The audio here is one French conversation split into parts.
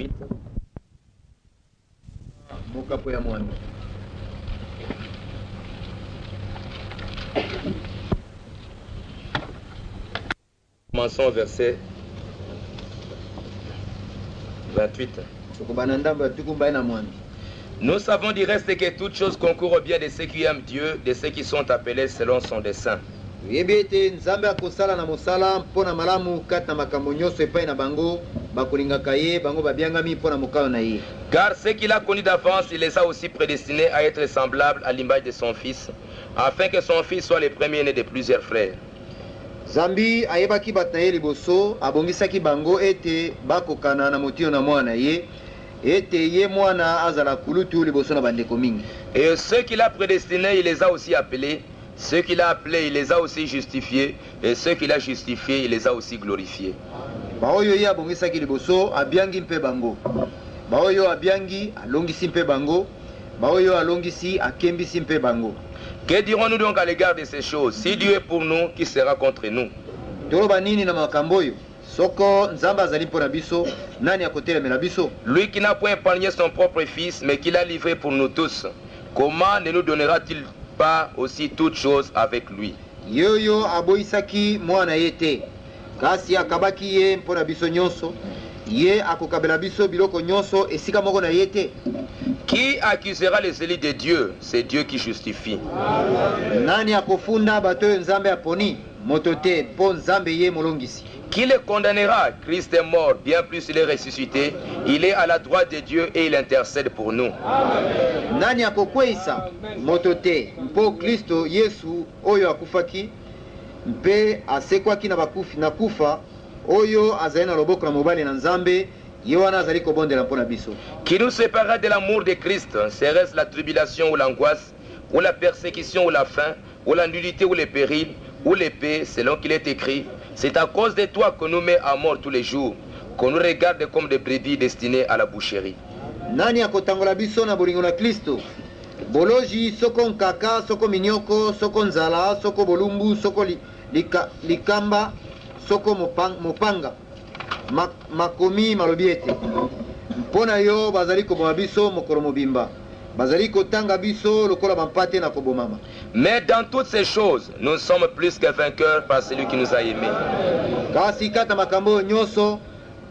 8. Commençons au verset 28. Nous savons du reste que toutes choses concourent au bien de ceux qui aiment Dieu, de ceux qui sont appelés selon son dessein. Car ceux qu'il a connus d'avance, il les a aussi prédestinés à être semblables à l'image de son Fils, afin que son Fils soit le premier-né de plusieurs frères. Zambi ayebaki batnaye liboso abongisaki bango ete bakokana na motio na mwana ye ete ye mwana azala kulutu liboso na bandeko mingi. Et ceux qu'il a prédestinés, il les a aussi appelés. Ceux qu'il a appelés, il les a aussi justifiés. Et ceux qu'il a justifiés, il les a aussi glorifiés. Baoyo ye abongisaki liboso abiangi mpe bango. Baoyo abiangi alongisi mpe bango. Baoyo alongisi akembisi mpe bango. Que dirons-nous donc à l'égard de ces choses? Si Dieu est pour nous, qui sera contre nous? Lui qui n'a point épargné son propre fils, mais qui l'a livré pour nous tous, comment ne nous donnera-t-il pas aussi toutes choses avec lui? Qui accusera les élus de Dieu? C'est Dieu qui justifie. Qui les condamnera? Christ est mort, bien plus il est ressuscité. Il est à la droite de Dieu et il intercède pour nous. Qui nous séparera de l'amour de Christ? Serait-ce la tribulation ou l'angoisse, ou la persécution ou la faim, ou la nudité ou le péril, ou l'épée, selon qu'il est écrit? C'est à cause de toi qu'on nous met à mort tous les jours, qu'on nous regarde comme des brebis destinées à la boucherie. Nani akotangola biso na bolingo na Kristo? Boloji soko nkaka, soko minyoko, soko nzala, soko bolumbu, soko likamba, soko mopanga. Makomi malobiete. Mpona yo bazali koboma biso mokolo mobimba. Bazali kotanga biso lokola bampate na kobomama. Mais dans toutes ces choses, nous sommes plus que vainqueurs par celui qui nous a aimés. Kasi kata makambo nyonso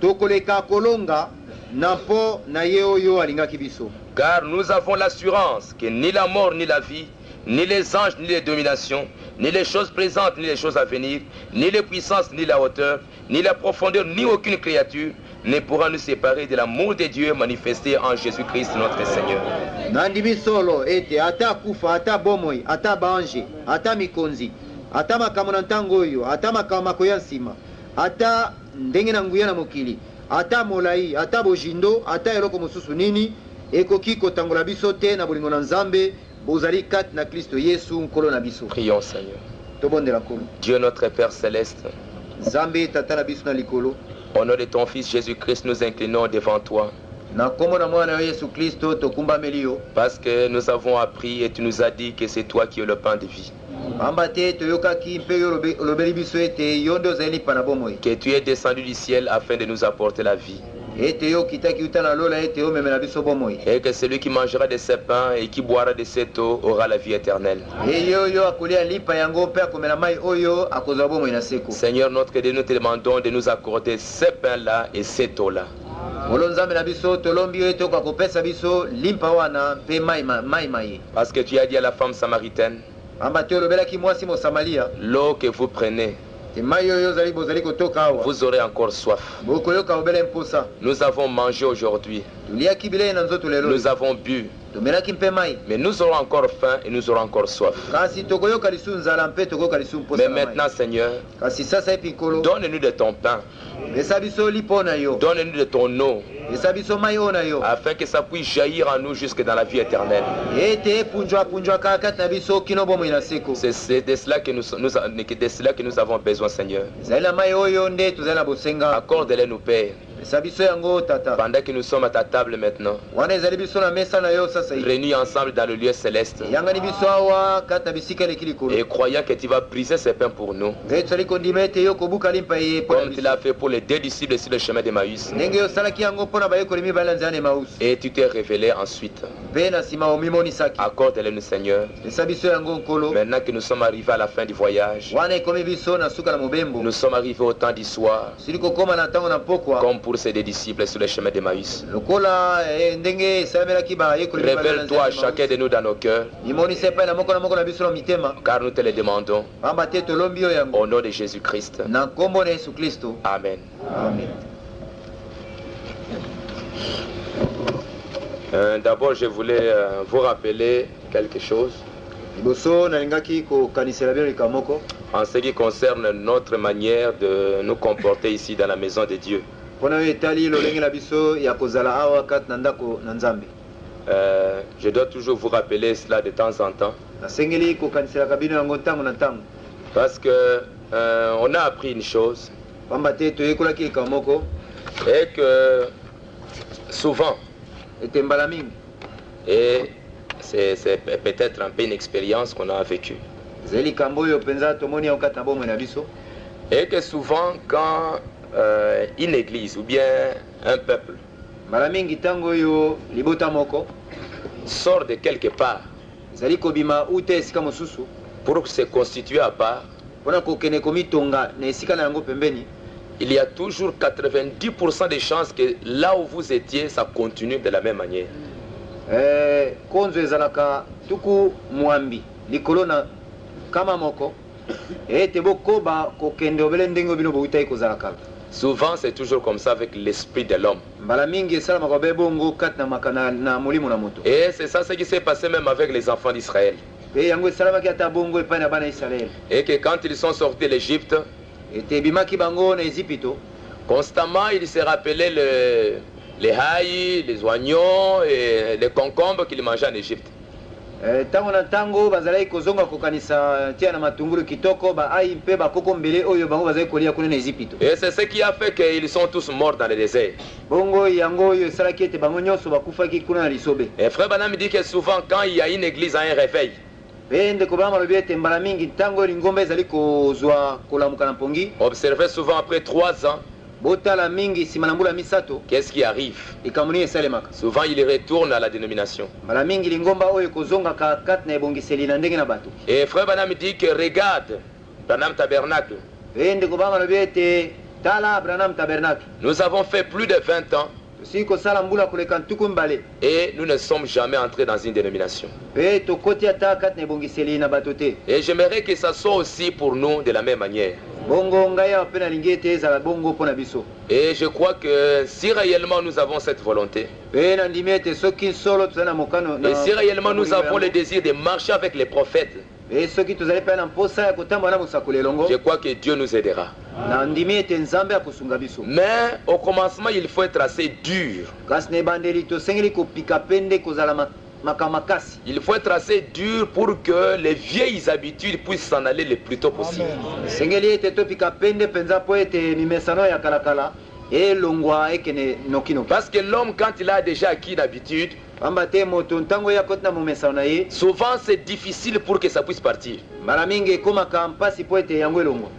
tokoleka kolonga na po na ye oyo alingaki biso. Car nous avons l'assurance que ni la mort ni la vie, ni les anges ni les dominations, ni les choses présentes ni les choses à venir, ni les puissances ni la hauteur, ni la profondeur ni aucune créature ne pourra nous séparer de l'amour de Dieu manifesté en Jésus-Christ notre Seigneur. Nandimi solo ete ata kufa ata bomoi ata banje ata mikonzi ata makambo na ntango oyo ata makambo makoya nsima ata ndenge na nguya na mokili ata molai ata bojindo ata eloko mosusu nini ekoki kotangola biso te na bolingo na Nzambe bozali kat na Kristo Yesu nkolo na biso. Prions Seigneur. Tobondela nkolo. Dieu notre Père céleste, Nzambe tata na biso na likolo, au nom de ton Fils Jésus-Christ, nous inclinons devant toi. Parce que nous avons appris et tu nous as dit que c'est toi qui es le pain de vie. Que tu es descendu du ciel afin de nous apporter la vie. Et que celui qui mangera de ces pains et qui boira de cette eau aura la vie éternelle. Seigneur notre Dieu, nous te demandons de nous accorder ces pains-là et cette eau-là. Parce que tu as dit à la femme samaritaine, l'eau que vous prenez, vous aurez encore soif. Nous avons mangé aujourd'hui. Nous avons bu. Mais nous aurons encore faim et nous aurons encore soif. Mais maintenant, Seigneur, donne-nous de ton pain. Donne-nous de ton eau, afin que ça puisse jaillir en nous jusque dans la vie éternelle. C'est de cela que nous avons besoin, Seigneur. Accorde-les nous, Père. Pendant que nous sommes à ta table maintenant, réunis ensemble dans le lieu céleste, et croyant que tu vas briser ces pains pour nous, comme tu l'as fait pour les deux disciples sur le chemin d'Emmaüs, et tu t'es révélé ensuite. Accorde-le-nous, Seigneur. Maintenant que nous sommes arrivés à la fin du voyage, nous sommes arrivés au temps du soir, comme pour ces deux disciples sur le chemin d'Emmaüs. Révèle-toi à chacun de nous dans nos cœurs, car nous te le demandons au nom de Jésus-Christ. Amen. D'abord, je voulais vous rappeler quelque chose en ce qui concerne notre manière de nous comporter ici dans la maison de Dieu. Je dois toujours vous rappeler cela de temps en temps, parce que on a appris une chose, et que souvent, et c'est peut-être un peu une expérience qu'on a vécue, et que souvent quand une église ou bien un peuple sort de quelque part pour se constituer à part, il y a toujours 90% de chances que là où vous étiez, ça continue de la même manière. Souvent, c'est toujours comme ça avec l'esprit de l'homme. Et c'est ça ce qui s'est passé même avec les enfants d'Israël. Et que quand ils sont sortis de l'Égypte, constamment ils se rappelaient les haïs, les oignons et les concombres qu'ils mangeaient en Égypte. Et c'est ce qui a fait qu'ils sont tous morts dans le désert. Et Frère Branham dit que souvent quand il y a une église à un réveil, observez souvent après 3 ans, qu'est-ce qui arrive? Souvent il retourne à la dénomination. Et Frère Branham dit que regarde Branham Tabernacle. Nous avons fait plus de 20 ans et nous ne sommes jamais entrés dans une dénomination. Et j'aimerais que ça soit aussi pour nous de la même manière. Et je crois que si réellement nous avons cette volonté, et si réellement nous avons le désir de marcher avec les prophètes, je crois que Dieu nous aidera. Mais au commencement, il faut être assez dur. Il faut être assez dur pour que les vieilles habitudes puissent s'en aller le plus tôt possible. Parce que l'homme, quand il a déjà acquis l'habitude, souvent c'est difficile pour que ça puisse partir.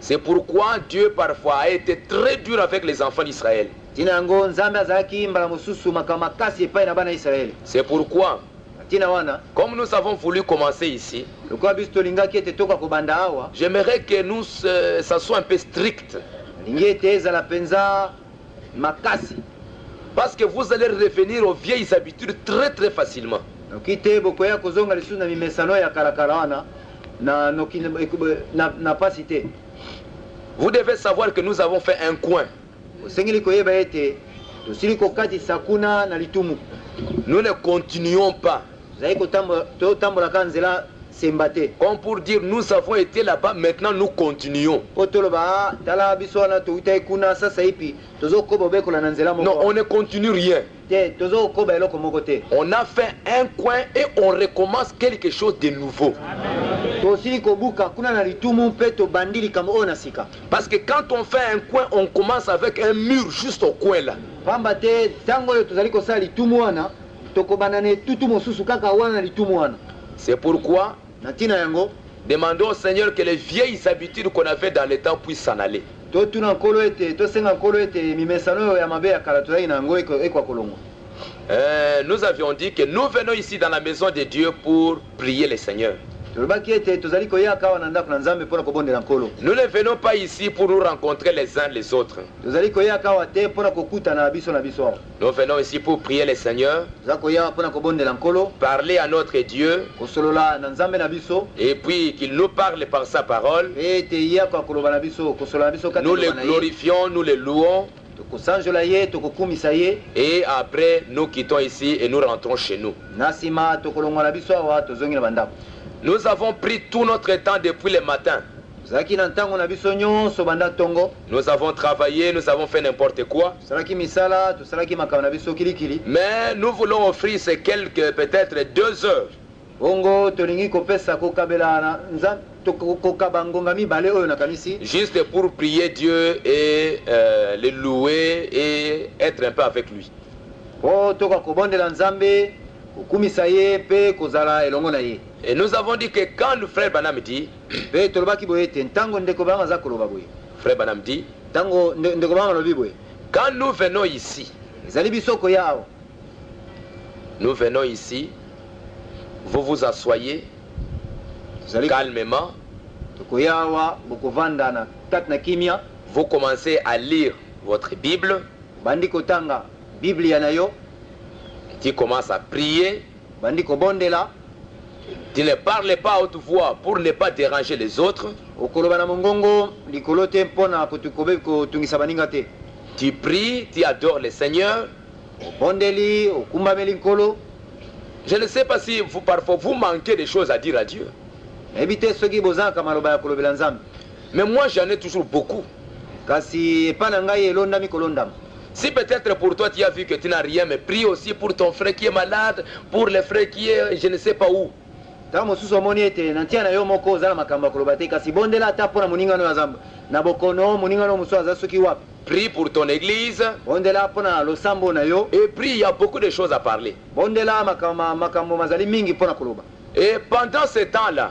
C'est pourquoi Dieu parfois a été très dur avec les enfants d'Israël. C'est pourquoi, comme nous avons voulu commencer ici, j'aimerais que nous, ça soit un peu strict. Parce que vous allez revenir aux vieilles habitudes très très facilement. Vous devez savoir que nous avons fait un coin. Nous ne continuons pas. Comme pour dire, nous avons été là-bas, maintenant nous continuons. Non, on ne continue rien. On a fait un coin et on recommence quelque chose de nouveau. tosili kobuka kuna na litumu mpe tobandi likambo oyo na sika. Parce que quand on fait un coin, on commence avec un mur juste au coin là. Pamba te ntango oyo tozali kosala litumu wana tokobanda na etutu mosusu kaka wana na litumu wana. C'est pourquoi Na ntina yango demandons au Seigneur que les vieilles habitudes qu'on avait dans le temps puissent s'en aller. totuna nkolo ete tosenga nkolo ete mimesano oyo ya mabe ya kala tozali na yango ekwa kolongwa. Nous avions dit que nous venons ici dans la maison de Dieu pour prier le Seigneur. Nous ne venons pas ici pour nous rencontrer les uns les autres. Nous venons ici pour prier le Seigneur, parler à notre Dieu, et puis qu'il nous parle par sa parole. Nous le glorifions, nous le louons. Et après, nous quittons ici et nous rentrons chez nous. Nous avons pris tout notre temps depuis le matin. Nous avons travaillé, nous avons fait n'importe quoi. Mais nous voulons offrir ces quelques, peut-être 2 heures. Juste pour prier Dieu et le louer et être un peu avec lui. Et nous avons dit que quand le frère Branham dit, frère Branham dit, quand nous venons ici, vous vous asseyez calmement, vous commencez à lire votre Bible, tu commences à prier, tu ne parles pas à haute voix pour ne pas déranger les autres. Tu pries, tu adores le Seigneur. Je ne sais pas si vous, parfois, vous manquez des choses à dire à Dieu. Mais moi, j'en ai toujours beaucoup. Si peut-être pour toi, tu as vu que tu n'as rien, mais prie aussi pour ton frère qui est malade, pour le frère qui est je ne sais pas où. Prie pour ton église. Et prie, il y a beaucoup de choses à parler. Et pendant ce temps-là,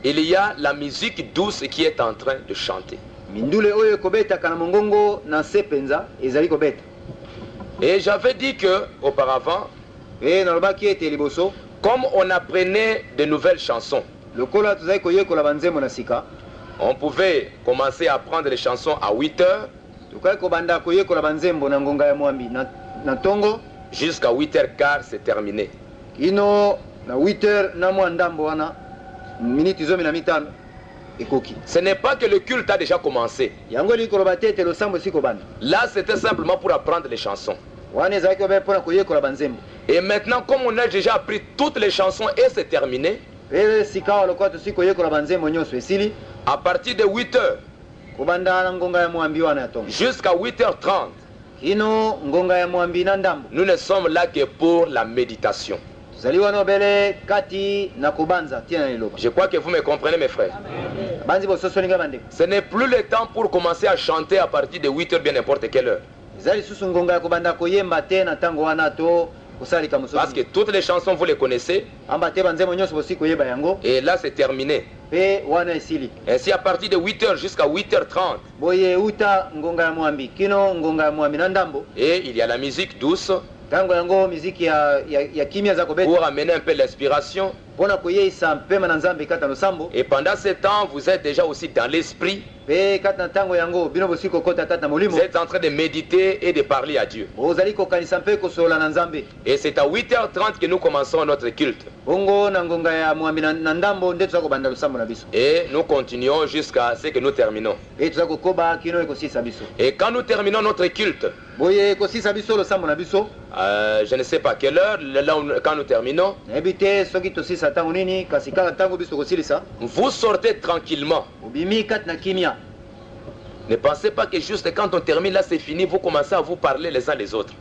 il y a la musique douce qui est en train de chanter. Et j'avais dit que auparavant, comme on apprenait de nouvelles chansons, on pouvait commencer à apprendre les chansons à 8 heures jusqu'à 8h15, c'est terminé. Ce n'est pas que le culte a déjà commencé. Là, c'était simplement pour apprendre les chansons. Et maintenant, comme on a déjà appris toutes les chansons et c'est terminé, à partir de 8 heures jusqu'à 8h30, nous ne sommes là que pour la méditation. Je crois que vous me comprenez, mes frères. Ce n'est plus le temps pour commencer à chanter à partir de 8 heures, bien n'importe quelle heure. Parce que toutes les chansons, vous les connaissez. Et là, c'est terminé. Ainsi, à partir de 8h jusqu'à 8h30. Et il y a la musique douce pour amener un peu l'inspiration. Et pendant ce temps, vous êtes déjà aussi dans l'esprit. Vous êtes en train de méditer et de parler à Dieu. Et c'est à 8h30 que nous commençons notre culte. Et nous continuons jusqu'à ce que nous terminons. Et quand nous terminons notre culte, je ne sais pas quelle heure, là quand nous terminons, vous sortez tranquillement. Ne pensez pas que juste quand on termine là c'est fini, vous commencez à vous parler les uns les autres.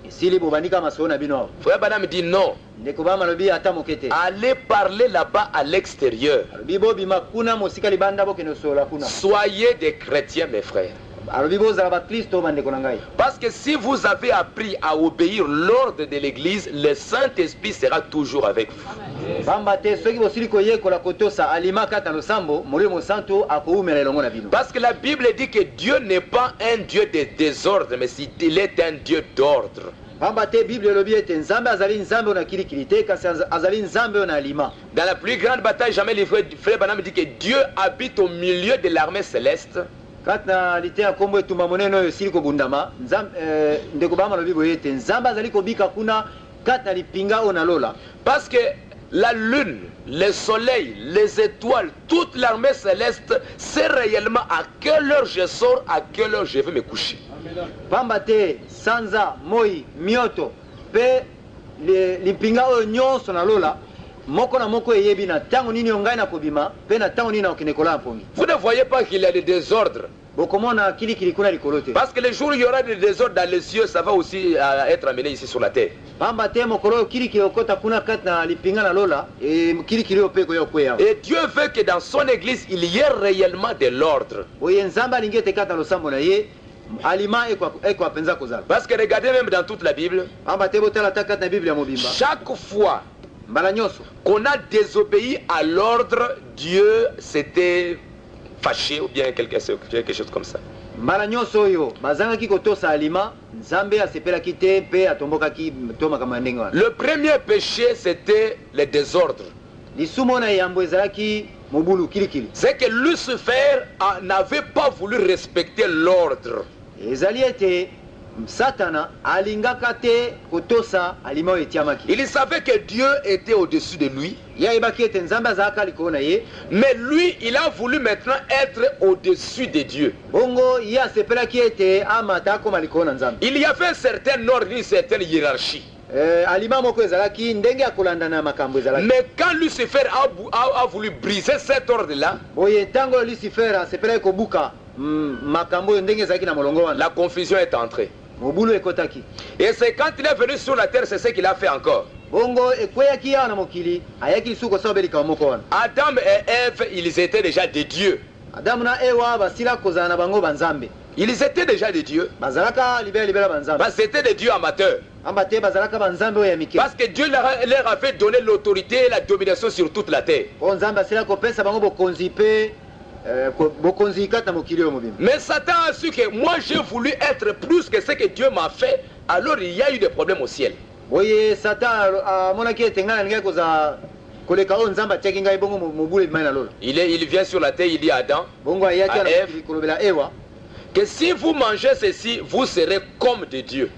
esili bobandika masolo na bino. Frère Branham dit non. Ndeko ba malobi ata mokete. Allez parler là-bas à l'extérieur. Alobi bima kuna mosika libanda bokeno sola kuna. Soyez des chrétiens, mes frères. Alobi bozala ba Kristo bandeko na ngai. Parce que si vous avez appris à obéir l'ordre de l'église, le Saint-Esprit sera toujours avec vous. Bambate soki bosili koyekola kotosa alima kata losambo molimo santo akoumela elongo na bino. Parce que la Bible dit que Dieu n'est pas un Dieu de désordre, mais il est un Dieu d'ordre. Bambate Bible lobi ete nzambe azali nzambe na kilikili te kasi azali nzambe na alima. Dans la plus grande bataille jamais livrée, frère Branham dit que Dieu habite au milieu de l'armée céleste. Katna litea kombo etumba moneno yo sili ko bundama nzambe ndeko ba malobi boyete nzambe azali kobika kuna katna lipinga ona lola. Parce que la lune, le soleil, les étoiles, toute l'armée céleste sait réellement à quelle heure je sors, à quelle heure je vais me coucher. Pambate, sanza, moi, mioto, pe lipinga o nyonso na lola, moko na moko eyebi na tango nini ongai na kobima, pe na tango nini na okinekola mpongi. Vous ne voyez pas qu'il y a des désordres. Parce que le jour où il y aura des désordres dans les cieux, ça va aussi être amené ici sur la terre. Et Dieu veut que dans son église, il y ait réellement de l'ordre. Parce que regardez même dans toute la Bible, chaque fois qu'on a désobéi à l'ordre, Dieu s'était fâché ou bien quelque chose comme ça. Le premier péché, c'était le désordre. C'est que Lucifer n'avait pas voulu respecter l'ordre. Il savait que Dieu était au-dessus de lui. Mais lui, il a voulu maintenant être au-dessus de Dieu. Il y avait un certain ordre, une certaine hiérarchie. Mais quand Lucifer a voulu briser cet ordre-là, la confusion est entrée. Et c'est quand il est venu sur la terre, c'est ce qu'il a fait encore. Adam et Ève, ils étaient déjà des dieux. Ils étaient déjà des dieux. C'était des dieux amateurs. Parce que Dieu leur avait donné l'autorité et la domination sur toute la terre. Mais Satan a su que moi j'ai voulu être plus que ce que Dieu m'a fait. Alors il y a eu des problèmes au ciel. Il vient sur la terre, il dit à Adam, à Ève, que si vous mangez ceci, vous serez comme des dieux.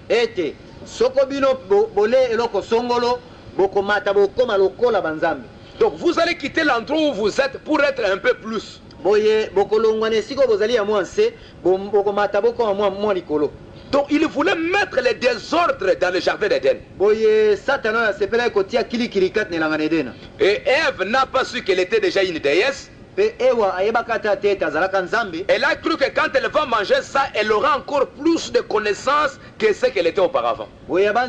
Donc vous allez quitter l'endroit où vous êtes pour être un peu plus. Donc il voulait mettre les désordres dans le jardin d'Éden. Et Ève n'a pas su qu'elle était déjà une déesse. Elle a cru que quand elle va manger ça, elle aura encore plus de connaissances que ce qu'elle était auparavant. Et après,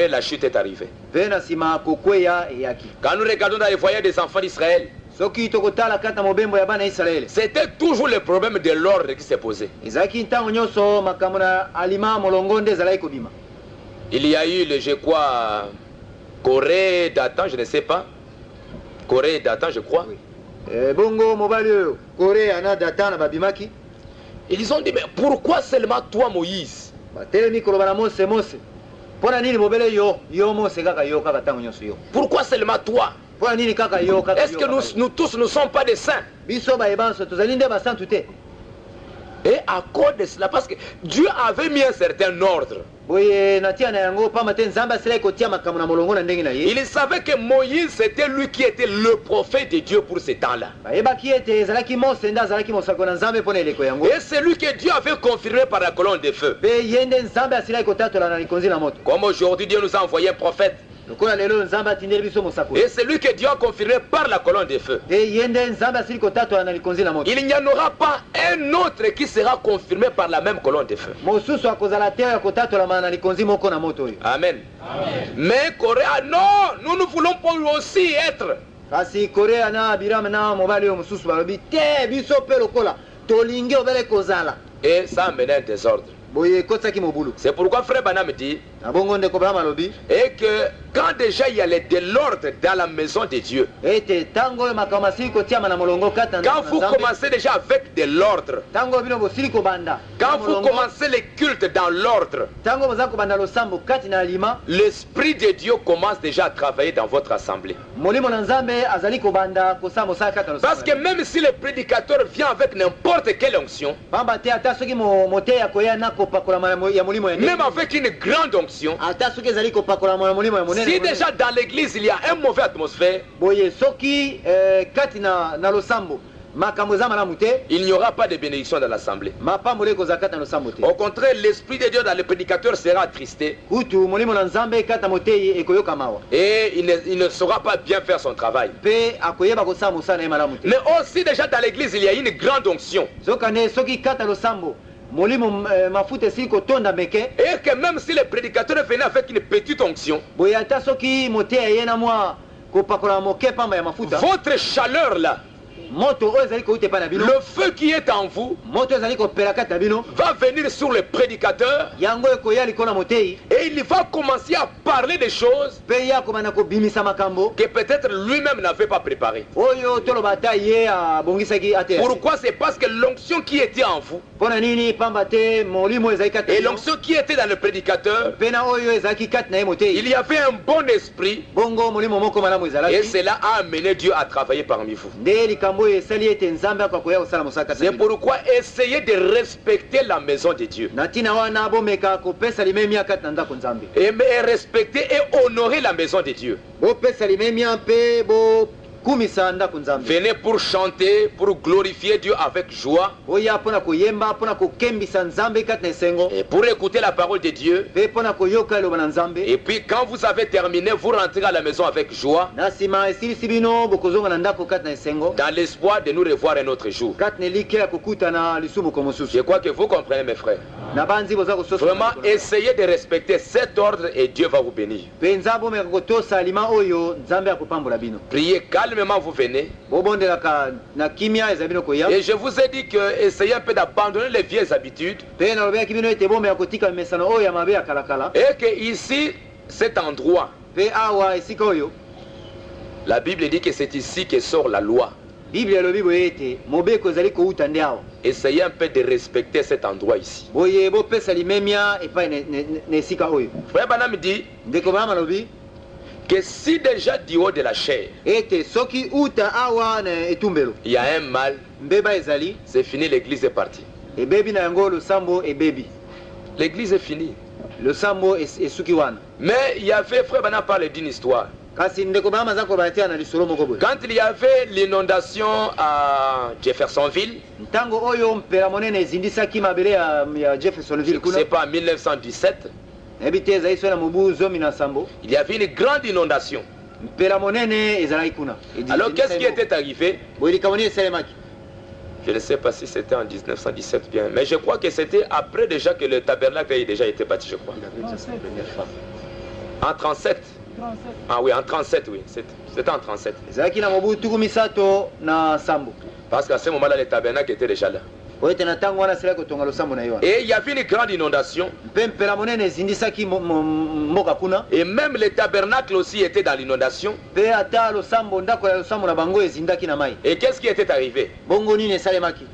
la chute est arrivée. Quand nous regardons dans les foyers des enfants d'Israël, c'était toujours le problème de l'ordre qui s'est posé. Il y a eu, je crois, Corée, Datan, je ne sais pas. Corée, Datan, je crois. Ils ont dit, mais pourquoi seulement toi, Moïse? Pourquoi seulement toi? Est-ce que nous tous ne sommes pas des saints? Et à cause de cela, parce que Dieu avait mis un certain ordre. Il savait que Moïse c'était lui qui était le prophète de Dieu pour ce temps-là. Et c'est lui que Dieu avait confirmé par la colonne de feu. Comme aujourd'hui Dieu nous a envoyé un prophète. lokola lelo nzambe atindeli biso mosakoli Et c'est lui que Dieu a confirmé par la colonne de feu. pe ye nde nzambe asili kotatwala na likonzi na moto Il n'y en aura pas un autre qui sera confirmé par la même colonne de feu. mosusu akozala te oyo kotatolama na likonzi moko na moto oyo. Amen. Mais Corée, non, nous voulons pas aussi être. kasi korea na abirame na mobali oyo mosusu balobi te biso mpe lokola tolingi obele kozala Et ça amène un désordre. boye ekotaki mobulu. C'est pourquoi Frère Branham dit na bongo ndeko Branham alobi et que quand déjà il y a de l'ordre dans la maison de Dieu, ete ntango oyo makambo asili kotiama na molongo kati na quand vous Nzambe, commencez déjà avec de l'ordre, ntango bino bosili kobanda quand na vous molongo, commencez les cultes dans l'ordre, ntango boza kobanda losambo kati na alima l'Esprit de Dieu commence déjà à travailler dans votre assemblée. molimo na nzambe azali kobanda kosala mosala kati na Parce que losambo même si le prédicateur vient avec n'importe quelle onction, pamba te ata soki moteyi akoya na kopakolama ya molimo ya ndenge même avec une grande onction, ata soki ezali kopakolama ya molimo ya si monene déjà dans l'église il y a une mauvaise atmosphère, boye soki kati na losambo makambo eza malamu te il n'y aura pas de bénédiction dans l'assemblée. mapamboli ekozala kati na losambo te Au contraire, l'Esprit de Dieu dans le prédicateur sera attristé kutu molimo na nzambe kati na moteyi ekoyoka mawa et il ne saura pas bien faire son travail. mpe akoyeba kosala mosala na ye malamu te Mais aussi déjà dans l'église il y a une grande onction zokande soki kati na losambo molimo mafuta esili kotonda meke et que même si le prédicateur venait avec une petite onction, boye ata soki moteyi ye na mwa kopakola moke pamba ya mafuta votre chaleur là, moto oyo ezali kouta epai na bino le feu qui est en vous moto ezali kopela kati na bino va venir sur le prédicateur yango ekoya likolo na moteyi et il va commencer à parler des choses mpe ye akobanda kobimisa makambo que peut-être lui-même n'avait pas préparées. oyo toloba ata ye abongisaki ate Pourquoi? C'est parce que l'onction qui était en vous mpo na nini pamba te molimo ezali kati na et bino l'onction qui était dans le prédicateur, mpe na oyo ezalaki kati na ye il moteyi y avait un bon esprit bongo molimo moko malamu et ezalaki cela a amené Dieu à travailler parmi vous. nde likambo oyo esali ete nzambe akoya kosala mosala kati na C'est bino pourquoi essayez de respecter la maison de Dieu na ntina wana bomeka kopesa limemia kati na ndako nzambe et respecter et honorer la maison de Dieu. bopesa limemia mpe bokumisa ndako nzambe Venez pour chanter, pour glorifier Dieu avec joie oya mpona koyemba mpona kokembisa nzambe kati na esengo et pour écouter la parole de Dieu. mpe mpona koyoka eloba na nzambe Et puis quand vous avez terminé, vous rentrez à la maison avec joie na nsima esilisi bino bokozonga na ndako kati na esengo dans l'espoir de nous revoir un autre jour. kati na elike ya kokutana lisumuko Je mosusu crois que vous comprenez mes frères. na banzi boza kososa Vraiment, essayez de respecter cet ordre et Dieu va vous bénir. mpenza bomeka kotosa alima oyo nzambe akopambola bino Priez calmement, vous venez. bobondelaka na kimia eza bino koya Et je vous ai dit que essayez un peu d'abandonner les vieilles habitudes mpe nalobelaki bino ete bomeka kotika mimesano oyo ya mabe ya kalakala et que ici, cet endroit, mpe awa esika oyo la Bible dit que c'est ici que sort la loi. biblia elobi boye ete mobeko ezali kouta nde awa Essayez un peu de respecter cet endroit ici. boye bopesa limemia epai na esika oyo Frère Branham dit ndeko Branham alobi que si déjà du haut de la chair, ete soki uta awa na etumbelo il y a un mal, mbeba ezali c'est fini, l'église est partie. ebebi na yango losambo ebebi L'église est finie. losambo esuki wana Mais il y avait, Frère Branham parle d'une histoire. kasi ndeko Branham aza koloba te na lisolo moko boye Quand il y avait l'inondation à Jeffersonville, ntango oyo mpela monene ezindisaki mabele ya Jeffersonville kuna c'est pas en 1917, nayebi te ezali so na mobu 17 il y avait une grande inondation. mpela monene ezalaki kuna Alors qu'est-ce qui était arrivé? boye likambo nini esalemaki Je ne sais pas si c'était en 1917 bien, mais je crois que c'était après déjà que le tabernacle ait déjà été bâti, je crois. En 37. Ah oui, en 37, oui. C'était en 37. ezalaki na mobu 17 Parce qu'à ce moment-là, le tabernacle était déjà là. oyo ete na ntango wana asilaki kotonga losambo na ye wana Et il y avait une grande inondation. mpe mpela monene ezindisaki mboka kuna Et même le tabernacle aussi était dans l'inondation. mpe ata losambo ndako ya losambo na bango ezindaki na mai Et qu'est-ce qui était arrivé? bongo nini esalemaki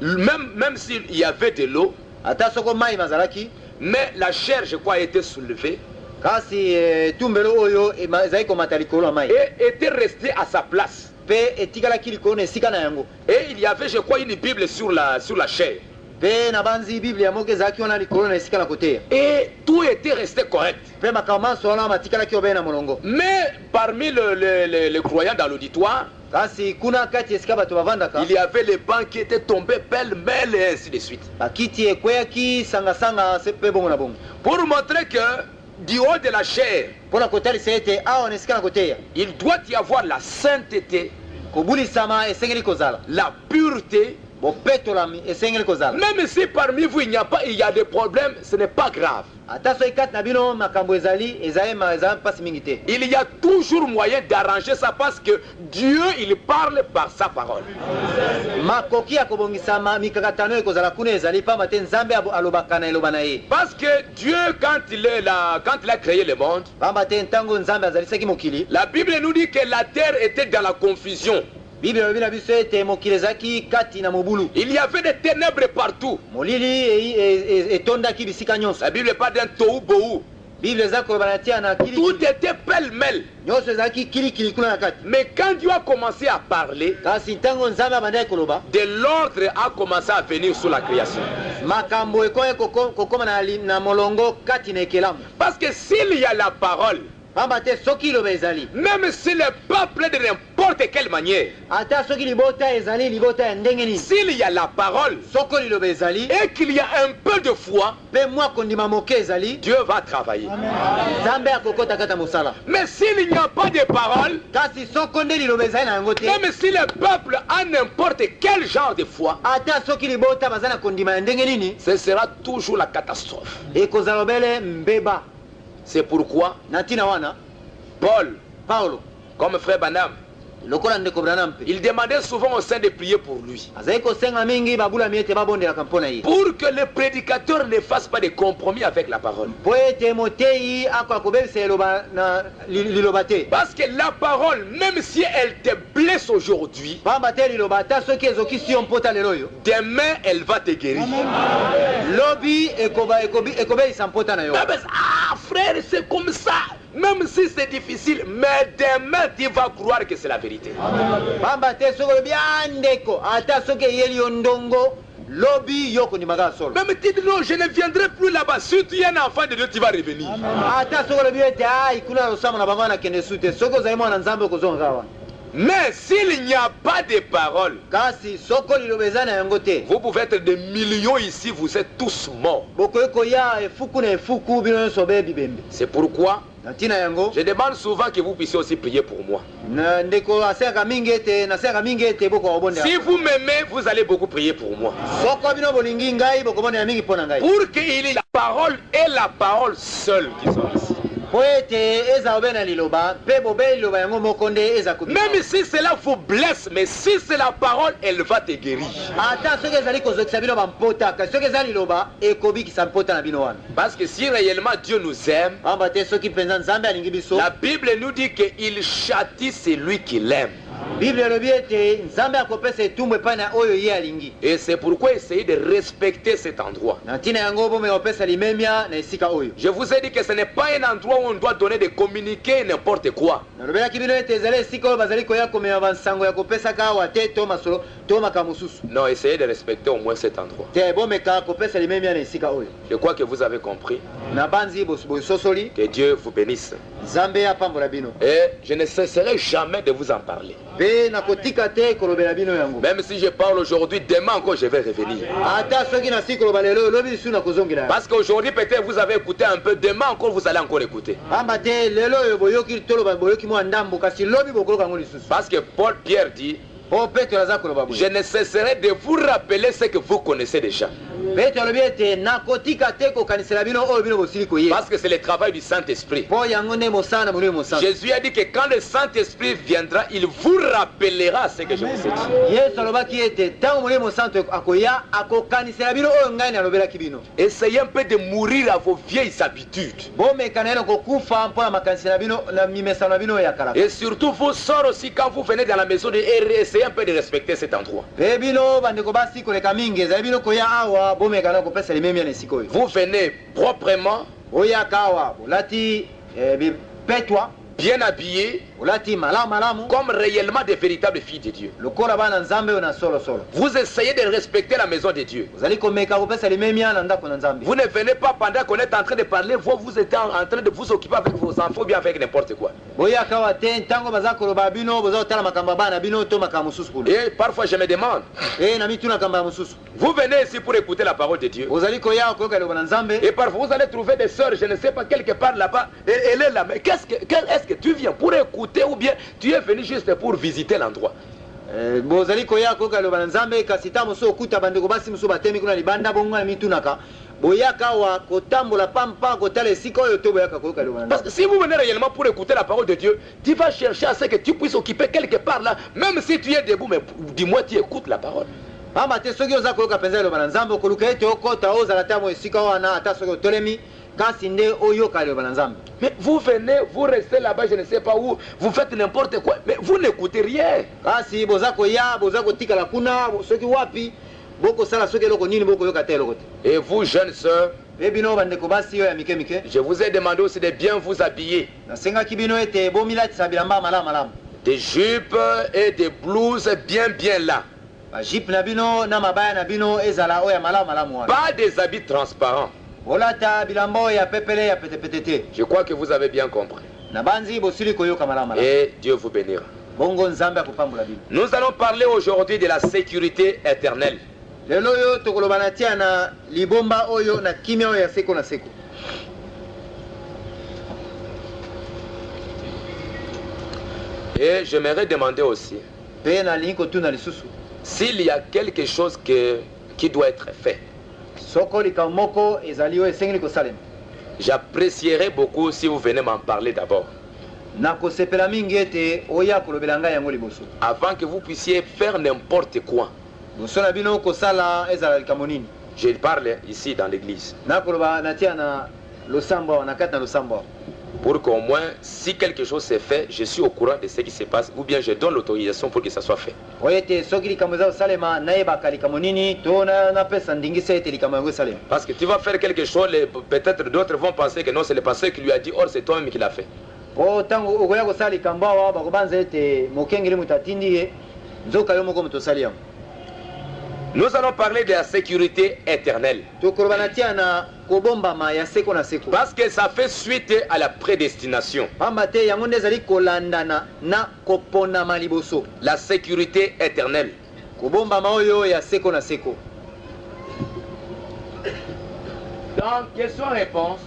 Même s'il y avait de l'eau, ata soko mai mazalaki mais la chair, je crois, a été soulevée kasi etumbelo oyo ezalaki komata likolo ya mai et était restée à sa place. mpe etikalaki likolo na esika na yango Et il y avait, je crois, une Bible sur la chair. mpe na banzi biblia moko ezalaki wana likolo na esika na koteya Et tout était resté correct. mpe makambo manso wana matikalaki obeye na molongo Mais parmi les croyants dans l'auditoire, kasi kuna kati esika bato bavandaka il y avait les bancs qui étaient tombés pêle-mêle et ainsi de suite. bakiti ekweyaki sangasanga se mpe bongo na bongo Pour montrer que du haut de la chair, mpona kotalisa ete awa na esika na koteya il doit y avoir la sainteté, kobulisama esengeli kozala, la pureté. bopetolami esengeli kozala. Même si parmi vous il y a des problèmes, ce n'est pas grave. ata soki kati na bino makambo ezali mpasi mingi te. Il y a toujours moyen d'arranger ça parce que Dieu il parle par sa parole. makoki ya kobongisa mikakatano ekozala kuna ezali pamba te nzambe alobaka na eloba na ye. Parce que Dieu quand il a créé le monde, pamba te ntango nzambe azalisaki mokili, la Bible nous dit que la terre était dans la confusion. bible elobi na biso ete mokili ezalaki kati na mobulu, Il y avait des ténèbres partout. molili etondaki bisika nyonso. La Bible parle d'un tohu bohu. bible eza koloba na tia na Tout kilikili était pêle-mêle. nyonso ezalaki kilikili kuna na kati. Mais quand Dieu a commencé à parler, kasi ntango nzambe abandaki koloba, de l'ordre a commencé à venir sur la création. makambo ekoki kokoma na molongo kati na ekelamu. Parce que s'il y a la parole, pamba te soki liloba ezali, même si le peuple de n'importe quelle manière, ata soki libota ezali libota ya ndenge nini, s'il y a la parole soko liloba ezali et qu'il y a un peu de foi, mpe mwa kondima moke ezali, Dieu va travailler. nzambe akokota kata mosala. Mais s'il n'y a pas de parole, kasi soko nde liloba ezali na yango te, même si le peuple a n'importe quel genre de foi, ata soki libota baza na kondima ya ndenge nini, ce sera toujours la catastrophe. ekozala obele mbeba. C'est pourquoi na ntina wana Paul, paulo comme frère Branham, lokola ndeko branham mpe il demandait souvent aux saints de prier pour lui, azali kosenga mingi babulami ete babondelaka mpo na ye, pour que le prédicateur ne fasse pas de compromis avec la parole. mpo ete moteyi akoka kobebisa liloba te. Parce que la parole, même si elle te blesse aujourd'hui, pamba te liloba ata soki ezokisi yo mpota lelo oyo, demain elle va te guérir. lobi ekobelisa mpota na yo. Ah, frère, c'est comme ça. Même si c'est difficile, mais demain tu vas croire que c'est la vérité. pamba te soki olobi ndeko ata soki eyeli yo ndongo, lobi yo kondimaka solo. Même tu dis non, je ne viendrai plus là-bas. Si tu es un enfant de Dieu, tu vas revenir. ata soki olobi ete ikuna losamo na bango nakende su te, soki ozali mwana nzambe okozonga wana. Mais s'il n'y a pas de parole, kasi soko liloba eza na yango te, vous pouvez être des millions ici, vous êtes tous morts. bokoki koya efuku na efuku bino nyonso beyebi bembe. C'est pourquoi na ntina yango je demande souvent que vous puissiez aussi prier pour moi. na ndeko asengaka mingi ete bokoka kobondela. Si vous m'aimez, vous allez beaucoup prier pour moi. soko bino bolingi ngai bokobondela mingi mpo na ngai, Pour qu'il y ait la parole et la parole seule qui sont ici. po ete eza obe na liloba mpe bobeli liloba yango moko nde eza kobima. Même si cela vous blesse, mais si c'est la parole, elle va te guérir. ata soki ezali kozokisa bino bampota, kasi soki eza liloba ekobikisa mpota na bino wana. Parce que si réellement Dieu nous aime, pamba te soki mpenza nzambe alingi biso, la Bible nous dit qu'il châtie celui qui l'aime. bible elobi ete nzambe akopesa etumbu epai na oyo ye alingi. Et c'est pourquoi essayez de respecter cet endroit. na ntina yango bomeka kopesa limemia na esika oyo. Je vous ai dit que ce n'est pas un endroit où on doit donner de communiquer n'importe quoi. nalobelaki bino ete ezali esika oyo bazali koya komema bansango ya kopesaka awa te to masolo to makambo mosusu Non, essayez de respecter au moins cet endroit. te, bomeka kopesa limemia na esika oyo. Je crois que vous avez compris. na banzi bososoli, Que Dieu vous bénisse. nzambe apambola bino, Et je ne cesserai jamais de vous en parler. mpe nakotika te kolobela bino yango. Même si je parle aujourd'hui, demain encore je vais revenir. ata soki nasi koloba lelo lobi lisu nakozongela. Parce qu'aujourd'hui peut-être vous avez écouté un peu, demain encore vous allez encore écouter. pamba te lelo oyo boyoki toloba boyoki mwa ndambo, kasi lobi bokoloka yango lisusu. Parce que Paul Pierre dit, po petro aza koloba boye, je ne cesserai de vous rappeler ce que vous connaissez déjà. petro alobi ete nakotika te kokanisela bino oyo bino bosili koyeba, Parce que c'est le travail du Saint-Esprit. po yango nde mosala na molimo mosantu. Jésus a dit que quand le Saint-Esprit viendra, il vous rappellera ce que je vous ai dit. yesu alobaki ete ntango molimo mosantu akoya akokanisela bino oyo ngai nalobelaki bino. Essayez un peu de mourir à vos vieilles habitudes. bomeka na ye na kokufa mpo na makanisi na bino na mimesano na bino ya kala. Et surtout, vous sortez aussi quand vous venez dans la maison de R, essayez un peu de respecter cet endroit. mpe bino bandeko basi koleka mingi ezali bino koya awa bomeka na kopesa limemia na esika oyo. Vous venez proprement, boyaka awa bolati bipetwa, bien habillé, comme réellement des véritables filles de Dieu. lokola bana nzambe na solo solo. Vous essayez de respecter la maison de Dieu. Ozali komeka kopesa limemia na ndako na nzambe. Vous ne venez pas pendant qu'on est en train de parler, vous êtes en train de vous occuper avec vos enfants ou bien avec n'importe quoi. Boya kawa te ntango baza koloba bino boza tala makamba bana bino to makamba mususu kulo. Et parfois je me demande, na mituna kamba mususu. vous venez ici pour écouter la parole de Dieu. Ozali koya koyoka loba na nzambe. Et parfois vous allez trouver des sœurs, je ne sais pas, quelque part là-bas, et elle est là. Mais est-ce que tu viens pour écouter ou bien tu es venu juste pour visiter l'endroit? Bozali koya koyoka loba na nzambe kasita muso okuta bandeko basi muso batemi kuna libanda bongo na mitunaka. Boyaka wa kotambola pampa kotala esika oyo to boyaka koyoka loba na nzambe. Parce que si vous venez réellement pour écouter la parole de Dieu, tu vas chercher à ce que tu puisses occuper quelque part là, même si tu es debout, mais dis-moi tu écoutes la parole. Pamba te soki oza koyoka penza loba na nzambe okoluka ete okota ozala ta mo esika wana ata soki otolemi kasi nde oyoka loba na nzambe. Mais vous venez, vous restez là-bas, je ne sais pas où, vous faites n'importe quoi, mais vous n'écoutez rien. Kasi boza koya boza kotikala kuna soki wapi boko sala soki eloko nini boko yoka te eloko te. Et vous jeunes sœurs, bino bandeko basi yo ya mike mike, je vous ai demandé aussi de bien vous habiller. Nasengaki bino ete bomilatisa bilamba malamu malamu. Des jupes et des blouses bien là. Ba-jupe na bino na mabaya na bino ezala oya malamu malamu wana. Pas des habits transparents. Olata bilamba ya pepele ya petepetete. Je crois que vous avez bien compris. Na banzi bosili koyoka malamu malamu. Et Dieu vous bénira. Bongo nzambe akupambula bino. Nous allons parler aujourd'hui de la sécurité éternelle. Lelo yo tokoloba na tia na libomba oyo na kimia oyo ya seko na seko. Et j'aimerais demander aussi Pe na linko tu na lisusu. s'il y a quelque chose qui doit être fait. Soko likamoko ezali oyo esengeli kosalema. J'apprécierais beaucoup si vous venez m'en parler d'abord. Na kosepela mingi ete oya kolobela ngai yango liboso. Avant que vous puissiez faire n'importe quoi. Boso na bino kosala ezala likambo nini. Je parle ici dans l'église. Na koloba na tia na losambo na kata na losambo. Pour qu'au moins, si quelque chose s'est fait, je suis au courant de ce qui se passe, ou bien je donne l'autorisation pour que ça soit fait. Parce que tu vas faire quelque chose, peut-être d'autres vont penser que non, c'est le pasteur qui lui a dit, or c'est toi-même qui l'a fait. Nous allons parler de la sécurité éternelle. Parce que ça fait suite à la prédestination. La sécurité éternelle. Dans question-réponse,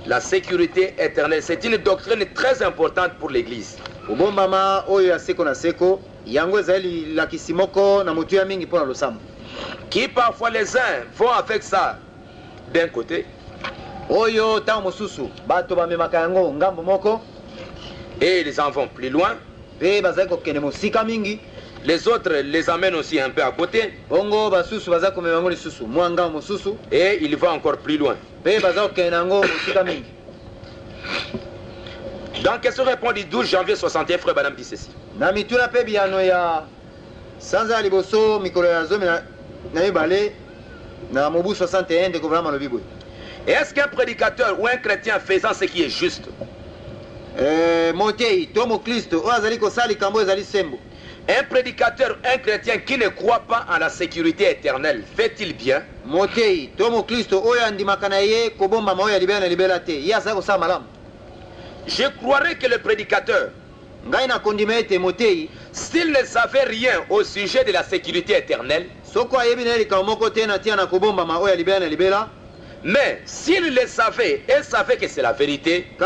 la sécurité éternelle, c'est une doctrine très importante pour l'Église. Qui parfois les uns vont avec ça d'un côté et ils en vont plus loin. Les autres les amènent aussi un peu à côté et ils vont encore plus loin. Dans question répond du 12 janvier 61, frère Banam dit ceci. Et est-ce qu'un prédicateur ou un chrétien faisant ce qui est juste, un prédicateur, un chrétien qui ne croit pas en la sécurité éternelle, fait-il bien? Je croirais que le prédicateur, s'il ne savait rien au sujet de la sécurité éternelle, mais s'il le savait et savait que c'est la vérité, et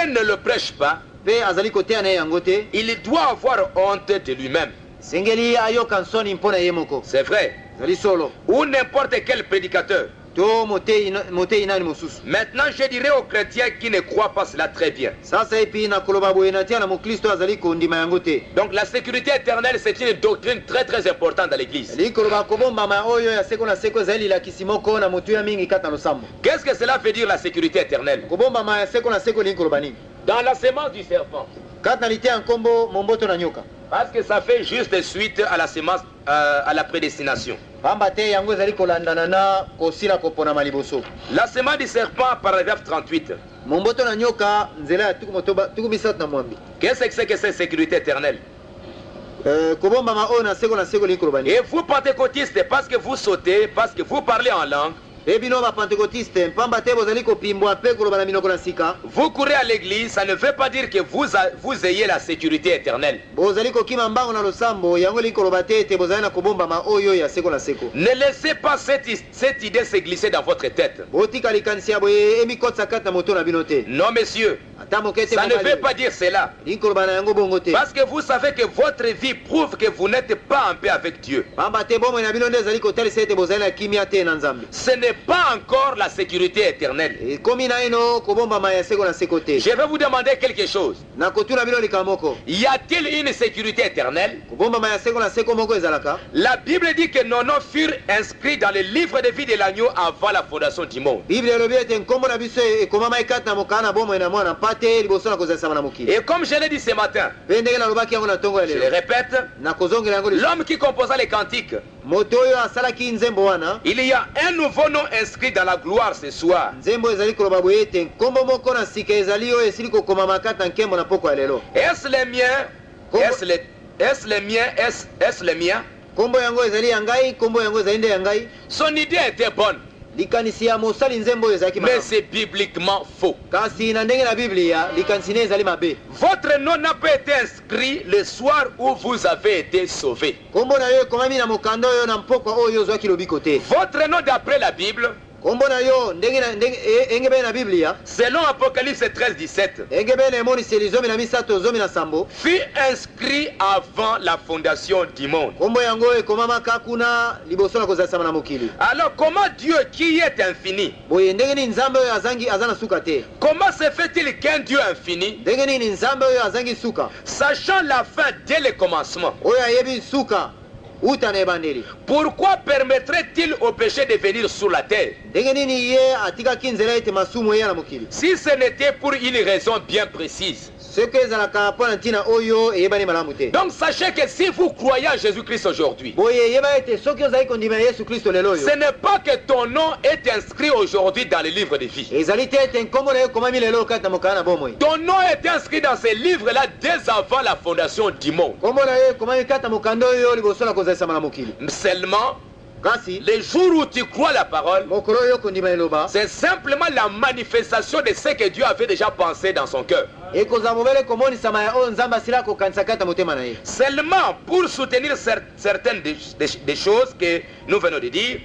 ne le prêche pas, il doit avoir honte de lui-même. C'est vrai. Ou n'importe quel prédicateur. Maintenant, je dirais aux chrétiens qui ne croient pas cela très bien. Donc la sécurité éternelle, c'est une doctrine très très importante dans l'Église. Qu'est-ce que cela veut dire la sécurité éternelle? Dans la sémence du serpent. Parce que ça fait juste suite à la sémence, à la prédestination. pamba te yango ezali kolandana na kosila kopona maliboso. La semence du serpent, paragraphe 38. Momboto na nyoka nzela ya tuku bisatu na mwambi. Qu'est-ce que c'est que cette sécurité éternelle? Kobomba ma ona seko na seko likolobani. Et vous pentecôtistes, parce que vous sautez, parce que vous parlez en langue, Ebino ba pentecôtiste pamba te bozali kopimbwa pe kolobana minoko na sika. vous courez à l'église, ça ne veut pas dire que vous ayez la sécurité éternelle. Bozali kokima mbango na losambo yango likolobate te bozali na kobomba ma oyo ya seko na seko. Ne laissez pas cette idée se glisser dans votre tête. Botika likansia boye emikotsa kata moto na binote. Non, monsieur, Ata mokete ça ne veut pas dire cela. likolobana yango bongo te. Parce que vous savez que votre vie prouve que vous n'êtes pas en paix avec Dieu. Pamba te bomo na bino nde ezali kotalisa ete bozali na kimia te na Nzambe. Ce n'est pas encore la sécurité éternelle. Komi na ino kobomba ma ya seko na seko te. Je vais vous demander quelque chose. Na kotuna bino likamoko. Y a-t-il une sécurité éternelle? Kobomba ma ya seko na seko moko ezalaka. La Bible dit que nos noms furent inscrits dans le livre de vie de l'agneau avant la fondation du monde. Bible elobi ete nkombo na biso ekomama ekati na mokana na bomo na mwana pate liboso na kozalisama na mokili. Et comme je l'ai dit ce matin, Pe ndenge nalobaki yango na ntongo ya je le lelo. répète, Na kozongela yango lisusu. l'homme qui composa les cantiques, Moto oyo asalaki nzembo wana. il y a un nouveau nom inscrit dans la gloire ce soir. Nzembo ezali koloba boye ete nkombo moko na sika ezali oyo esili kokomama kati na nkembo na poko ya lelo. Est-ce les miens? Est-ce les miens? Est-ce les miens? Nkombo yango ezali ya ngai, nkombo yango ezali nde ya ngai. Son idée était bonne, Likanisi ya mosali nzembo oyo ezalaki mais malamu. c'est bibliquement faux. Kasi na ndenge na Biblia likanisi ne ezali mabe. Votre nom n'a pas été inscrit le soir où vous avez été sauvé. Nkombo na yo ekomami na mokanda oyo na mpokwa oyo ozwaki lobiko te. Votre nom d'après la Bible, Nkombo na yo engebe na Biblia selon Apocalypse 13, 17, engebe na emoniseli zomi na misato zomi na sambo. fut inscrit avant la fondation du monde. Nkombo yango ekomamaka kuna liboso na kozalisama na mokili. Alors comment Dieu qui est infini, Boye ndenge nini nzambe oyo azangi aza na suka te. comment se fait-il qu'un Dieu infini, Ndenge nini nzambe oyo azangi suka sachant la fin dès le commencement, oyo ayebi suka uta na ebandeli. pourquoi permettrait-il au péché de venir sur la terre Ndenge nini ye atikaki nzela ete masumu eya na mokili. si ce n'était pour une raison bien précise? Soki ezalaka mpo na ntina oyo eyebani malamu te. Donc sachez que si vous croyez en Jésus-Christ aujourd'hui, Boye yeba ete soki ozali kondima Yesu Kristo lelo oyo ce n'est pas que ton nom est inscrit aujourd'hui dans le livre de vie. ezali te ete nkombo na yo ekomami lelo kati na mokala na bomoi. Ton nom est inscrit dans ces livres-là dès avant la fondation du monde. Nkombo na yo ekomami kati na mokanda oyo liboso na kozalisama na mokili. Seulement, Kasi le jour où tu crois la parole, mokolo oyo kondima eloba c'est simplement la manifestation de ce que Dieu avait déjà pensé dans son cœur. ekozala mobele komonisama ya oyo nzambe asila kokanisa kati na motema na ye. Seulement pour soutenir certaines des choses que nous venons de dire,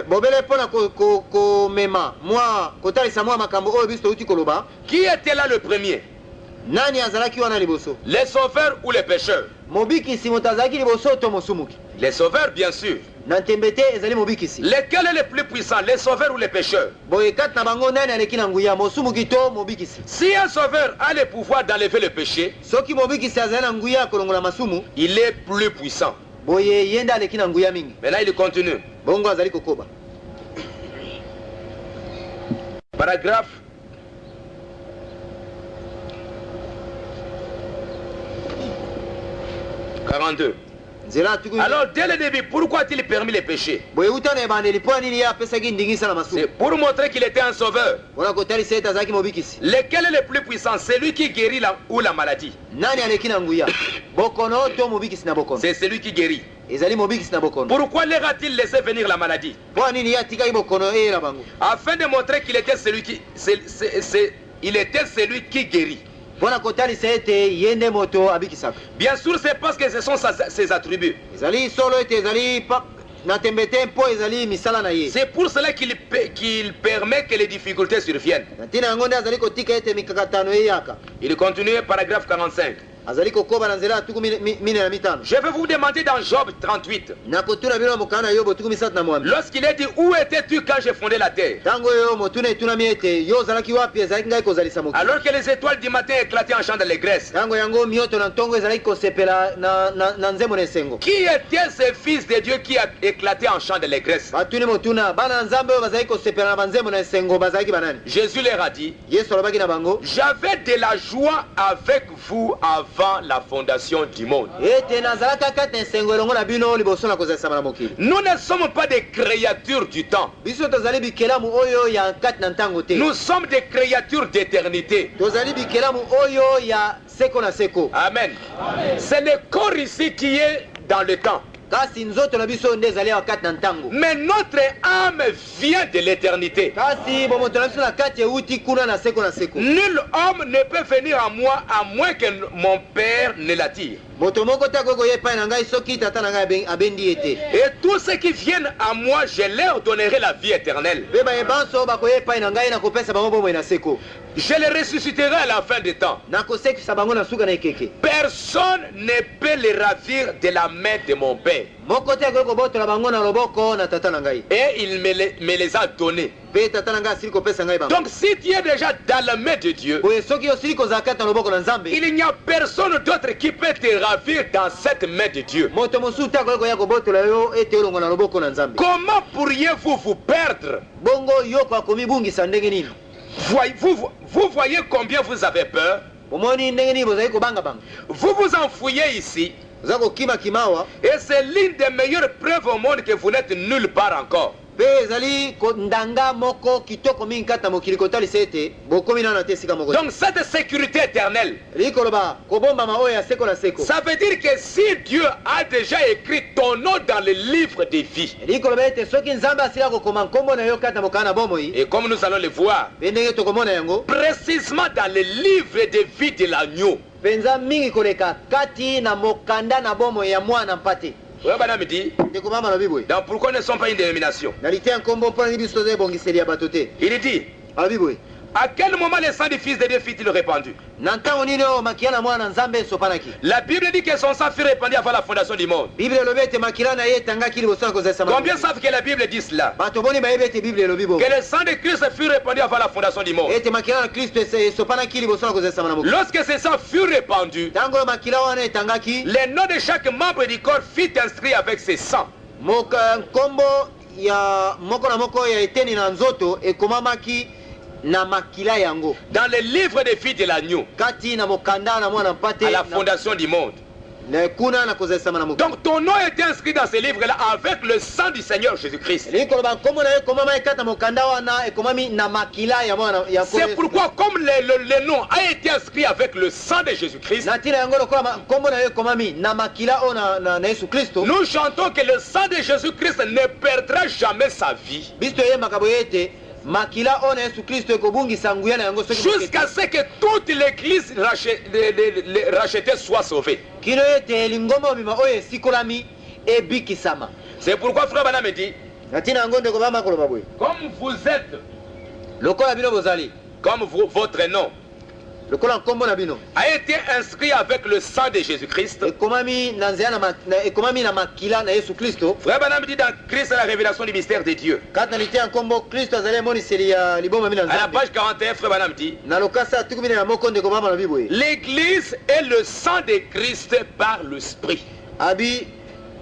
Bobele mpo na komema mwa kotalisa mwa makambo oyo biso touti koloba. qui était là le premier? Nani azalaki wana liboso? Les sauveurs ou les pécheurs? Mobikisi moto azalaki liboso to mosumuki? Les sauveurs, bien sûr. Na ntembe te ezali mobikisi. Lequel est le plus puissant, les sauveurs ou les pécheurs? Boye kati na bango nani aleki na nguya, mosumuki to mobikisi? Si un sauveur a le pouvoir d'enlever le péché, Soki mobikisi azali na nguya kolongola masumu, il est plus puissant. boye ye nde aleki na nguya mingi. Maintenant, il continue. Bongo azali kokoba. Paragraphe 42. Nzela tuku. Alors, dès le début, pourquoi a-t-il permis les péchés? Boye uta na ebandeli mpo nini ye apesaki ndingisa na masumu? C'est pour montrer qu'il était un sauveur. Wana kotalisa ete azalaki mobikisi. Lequel est le plus puissant? Celui qui guérit ou la maladie? Nani aleki na nguya? Bokono to mobikisi na bokono? C'est celui qui guérit. Ezali mobikisi na bokono. Pourquoi leur a-t-il laissé venir la maladie? Mpo nini ye atikaki bokono eyela bango? Afin de montrer qu'il était celui qui... il était celui qui guérit. Mpona kotalisa ete ye nde moto abikisaka. Bien sûr, c'est parce que ce sont ses attributs. Ezali solo ete ezali na tembe te mpo ezali misala na ye. C'est pour cela qu'il permet que les difficultés surviennent. Na ntina yango nde azali kotika ete mikakatano eyaka. Il continue, paragraphe 45. Azali kokoba na nzela ya tuku mine na mitano. Je vais vous demander dans Job 38, Na kotuna bino mokana na Yobo tuku misatu na mwambi. lorsqu'il est dit, où étais-tu quand j'ai fondé la terre? Tango yo motuna etunami ete yo ozalaki wapi ezalaki ngai kozalisa mokili. Alors que les étoiles du matin éclataient en chant d'allégresse. Tango yango mioto na ntongo ezalaki kosepela na nzembo na esengo. Qui était ce fils de Dieu qui a éclaté en chant d'allégresse? Batuni motuna bana nzambe oyo bazalaki kosepela na banzembo na esengo bazalaki banani? Jésus leur a dit, Yesu alobaki na bango, j'avais de la joie avec vous avant avant la fondation du monde. ete nazalaka kati na esengo elongo na bino liboso na kozalisama na mokili. Nous ne sommes pas des créatures du temps. Biso tozali bikelamu oyo ya kati na ntango te. Nous sommes des créatures d'éternité. Tozali bikelamu oyo ya seko na seko. Amen. C'est le corps ici qui est dans le temps. Kasi nzoto na biso nde ezali ya kati na ntango. Mais notre âme vient de l'éternité. Kasi bomoto na biso na kati euti kuna na seko na seko. Nul homme ne peut venir à moi à moins que mon Père ne l'attire. Moto moko ta koko ye pa na ngai soki tata na ngai abendi ete. Et tous ceux qui viennent à moi, je leur donnerai la vie éternelle. Be ba ebanso ba ko ye pa na ngai na kopesa bango bomo na seko. Je les ressusciterai à la fin des temps. Na ko sekisa bango na suka na ekeke. Personne ne peut les ravir de la main de mon Père. Moko te ko botola bango na loboko na tata na ngai. Et il me les a donnés. Be tata na ngai asili kopesa ngai bango. Donc si tu es déjà dans la main de Dieu, Boye soki osili kozaka na loboko na Nzambe. il n'y a personne d'autre qui peut te ravir dans cette main de Dieu. Moto mosu ta ko ya ko botola yo ete olongo na loboko na Nzambe. Comment pourriez-vous vous perdre? Bongo yo kwa komibungisa ndenge nini? Vous voyez combien vous avez peur? Omoni ndenge nini bozali ko banga banga. Vous vous enfouillez ici. Zako kima kimawa. Et c'est l'une des meilleures preuves au monde que vous n'êtes nulle part encore. Pe ezali ko ndanga moko kitoko mingi kata mokili kotalisa ete bokomi na te sika moko. Donc cette sécurité éternelle, Likoloba kobomba maoyo ya seko na seko. ça veut dire que si Dieu a déjà écrit ton nom dans le livre des vies, Likoloba ete soki Nzambe asila ko koma nkombo na yo kata mokana bomoi. et comme nous allons le voir, Ndenge tokomona yango. précisément dans le livre des vies de l'agneau. Penza mingi koleka kati na mokanda na bomoi ya mwana mpate. Ouais, madame dit, Ndeko mama na bibwe. donc pourquoi ne sont pas une dénomination? Nalite nkombo mpona biso ze bongiseli ya batote. Il dit, Ala bibwe. à quel moment le sang du Fils de Dieu fut-il répandu? Na ntango nini o makila na mwana Nzambe esopanaki. La Bible dit que son sang fut répandu avant la fondation du monde. Bible elobi ete makila na ye etangaki liboso na kozalisa makambo. Combien savent que la Bible dit cela? Bato boni bayebi ete Bible elobi bo. Que le sang de Christ fut répandu avant la fondation du monde. Ete makila na Kristo esopanaki liboso na kozalisa makambo. Lorsque ce sang fut répandu, Tango makila wana etangaki, le nom de chaque membre du corps fut inscrit avec ce sang. moka nkombo ya moko na moko ya eteni na nzoto ekomamaki na makila yango. Dans le livre des vies de l'agneau, Kati na mokanda na mwana mpate à la fondation du monde. na kuna na kozalisa makambo. Donc ton nom était inscrit dans ce livre-là avec le sang du Seigneur Jésus-Christ. Likoloba nkombo na ye ekomama kati na mokanda wana ekomami na makila ya mwana ya C'est pourquoi comme le nom a été inscrit avec le sang de Jésus-Christ, na tina yango lokola nkombo na ye ekomami na makila o na Yesu Kristo. nous chantons que le sang de Jésus-Christ ne perdra jamais sa vie. Biso yembaka boye ete makila o na Yesu Kristo ekobungisa nguya na yango soki Jusqu'à ce que toute l'église rachetée soit sauvée. kino ete lingomba obima oyo esikolami ebikisama. C'est pourquoi frère Bana me dit, Na tina yango ndeko bama koloba boye comme vous êtes, lokola bino bozali, comme votre nom lokola nkombo na bino a été inscrit avec le sang de Jésus-Christ. ekomami na nzela ekomami na makila na Yesu Kristo. Frère Bana me dit dans Christ la révélation du mystère de Dieu. Kati na lite ya nkombo Kristo azali emoniseli ya liboma mina À la Nzambe. page 41, frère Bana me dit, Na lokasa tukumi na moko ndeko bama na biboye l'église est le sang de Christ par l'esprit. abi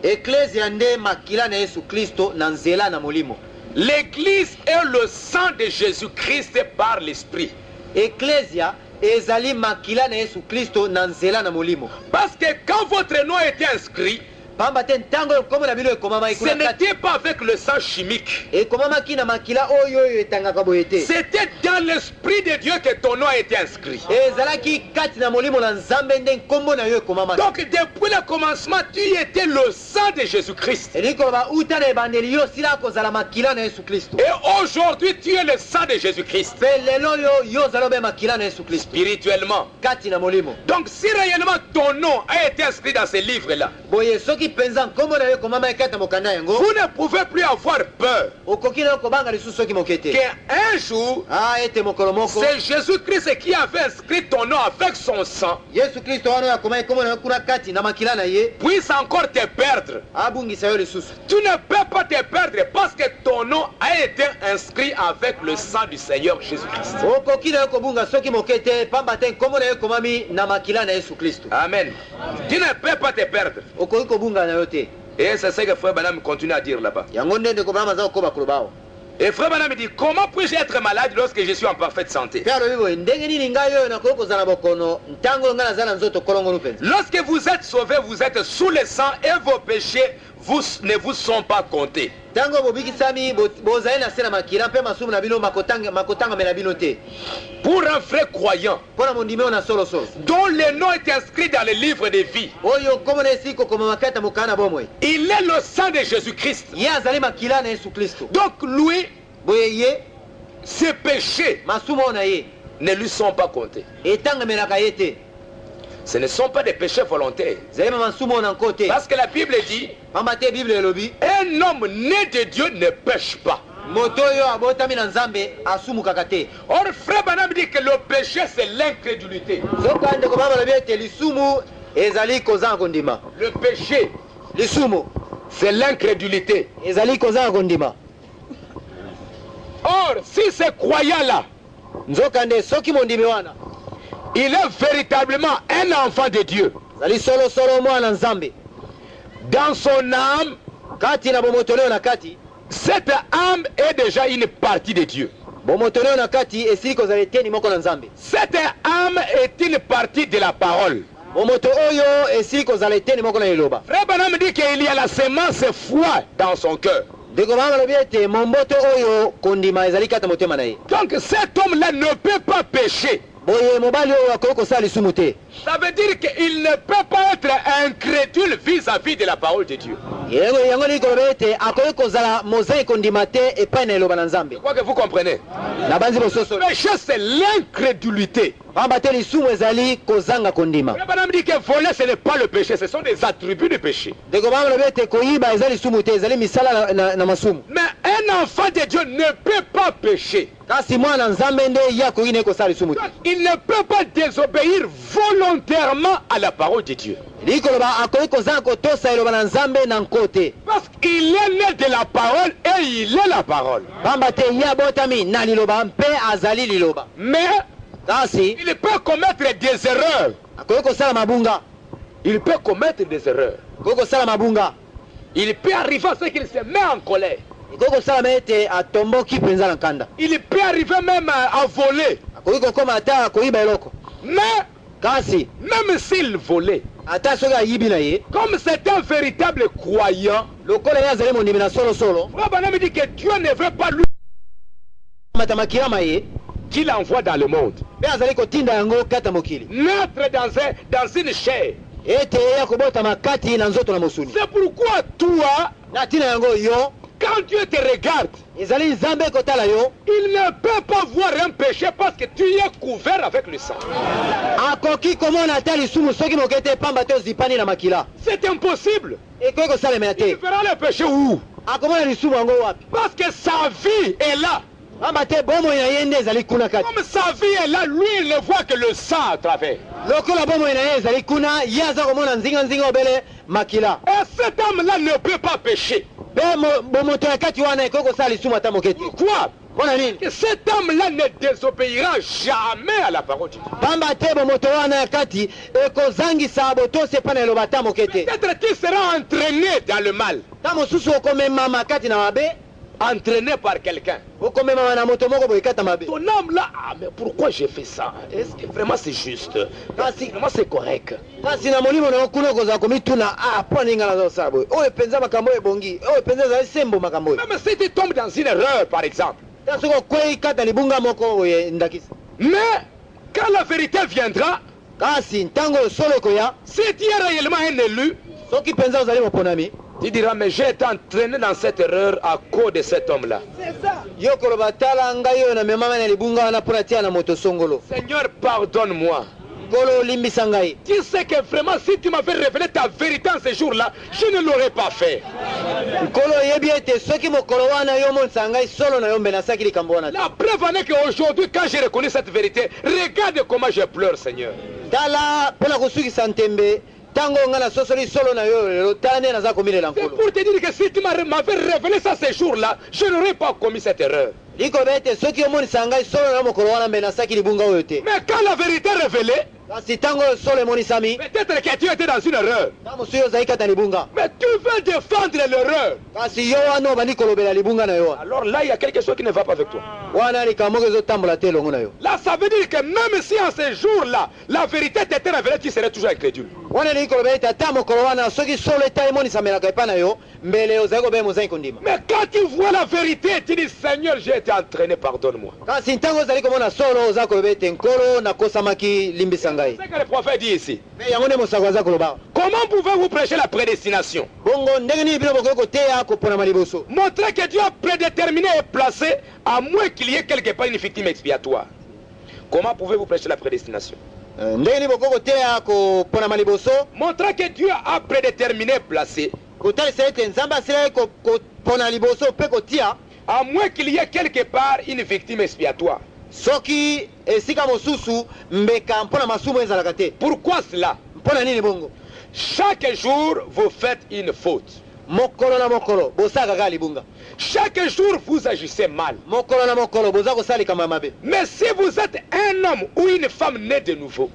eklesia nde makila na Yesu Kristo na nzela na molimo. L'église est le sang de Jésus-Christ par l'esprit. Eklesia ezali makila na Yesu Kristo na nzela na molimo. Parce que quand votre nom était inscrit, Pamba te ntango nkombo na bino ekomama ce ikuna kati n'était pas avec le sang chimique. ekomamaki na makila oyo oyo etangaka boye te. C'était dans l'esprit de Dieu que ton nom a été inscrit. Ezalaki kati na molimo na Nzambe nde nkombo na yo ekomamaki. Donc depuis le commencement, tu étais le sang de Jésus-Christ. Elikoloba uta na ebandeli yo sila kozala makila na Yesu Kristo. Et aujourd'hui, tu es le sang de Jésus-Christ. Pe lelo yo yo ozali obe makila na Yesu Kristo Spirituellement. kati na molimo. Donc si réellement ton nom a été inscrit dans ce livre-là, Boye soki penza nkombo na yo ekomama kati na mokanda yango vous ne pouvez plus avoir peur okoki na yo kobanga lisusu soki moke te. qu'un jour, Ete mokolo moko c'est Jésus-Christ qui avait inscrit ton nom avec son sang, Yesu Kristo wana oyo akomaki nkombo na yo kuna kati na makila na ye puisse encore te perdre. abungisa yo lisusu. Tu ne peux pas te perdre parce que ton nom a été inscrit avec le sang du Seigneur Jésus-Christ. Okoki na yo kobunga soki moke te pamba te nkombo na yo ekomami na makila na Yesu Kristo. Amen. Tu ne peux pas te perdre. Okoki kobunga na yo te. Et c'est ce que frère Branham continue à dire là-bas. Yango nde ndeko bama za koba koloba awa. Et frère Branham me dit, comment puis-je être malade lorsque je suis en parfaite santé? Lorsque vous êtes sauvé, vous êtes sous le sang et vos péchés ne vous sont pas comptés. Pour un vrai croyant dont le nom est inscrit dans le livre de vie, il est le sang de Jésus-Christ. Donc lui, ses péchés ne lui sont pas comptés. Ce ne sont pas des péchés volontaires. Parce que la Bible dit, un homme né de Dieu ne pêche pas. Or, frère Branham dit que le péché c'est l'incrédulité. Le péché, c'est l'incrédulité. Or, si ce croyant-là, il est véritablement un enfant de Dieu, dans son âme, cette âme est déjà une partie de Dieu. Cette âme est une partie de la parole. Frère Branham dit qu'il y a la semence foi dans son cœur. Donc cet homme-là ne peut pas pécher. Ça veut dire qu'il ne peut pas être incrédule vis-à-vis de la parole de Dieu. Je crois que vous comprenez. Le péché c'est l'incrédulité. Branham dit que voler ce n'est pas le péché, ce sont des attributs du péché. Mais un enfant de Dieu ne peut pas pécher. Il ne peut pas désobéir volontairement à la parole de Dieu. Parce qu'il est né de la parole et il est la parole. Mais il peut commettre des erreurs. Il peut commettre des erreurs. Il peut arriver à ce qu'il se met en colère. Il peut arriver même à voler. Mais même s'il volait, comme c'est un véritable croyant, Branham dit que Dieu ne veut pas lui qu'il envoie dans le monde. Naître dans une chair. C'est pourquoi toi, quand Dieu te regarde, il ne peut pas voir un péché parce que tu es couvert avec le sang. C'est impossible. Il verra le péché où? Parce que sa vie est là. Comme sa vie est là, lui il ne voit que le sang à travers. Et cet homme-là ne peut pas pécher. Pourquoi? Que cet homme-là ne désobéira jamais à la parole de Dieu. Peut-être qu'il sera entraîné dans le mal. Entraîné par quelqu'un. Ton âme là, mais pourquoi j'ai fait ça? Est-ce que vraiment c'est juste? Vraiment c'est correct? Même si tu tombes dans une erreur par exemple. Mais quand la vérité viendra, si tu es réellement un élu, tu diras, mais j'ai été entraîné dans cette erreur à cause de cet homme-là. Seigneur, pardonne-moi. Tu sais que vraiment, si tu m'avais révélé ta vérité en ce jour-là, je ne l'aurais pas fait. La preuve en est qu'aujourd'hui, quand j'ai reconnu cette vérité, regarde comment je pleure, Seigneur. C'est pour te dire que si tu m'avais révélé ça ce jour-là, je n'aurais pas commis cette erreur. Mais quand la vérité est révélée, Peut-être que tu étais dans une erreur. Mais tu veux défendre l'erreur. Alors là, il y a quelque chose qui ne va pas avec toi. Là, ça veut dire que même si en ces jours-là, la vérité t'était révélée, tu serais toujours incrédule. Mais quand tu vois la vérité, tu dis Seigneur, j'ai été entraîné, pardonne-moi. C'est ce que le prophète dit ici. Comment pouvez-vous prêcher la prédestination? Montrer que Dieu a prédéterminé et placé, à moins qu'il y ait quelque part une victime expiatoire. Comment pouvez-vous prêcher la prédestination? Montrer que Dieu a prédéterminé et placé, à moins qu'il y ait quelque part une victime expiatoire. Pourquoi cela? Chaque jour, vous faites une faute. Chaque jour, vous agissez mal. Mais si vous êtes un homme ou une femme née de nouveau,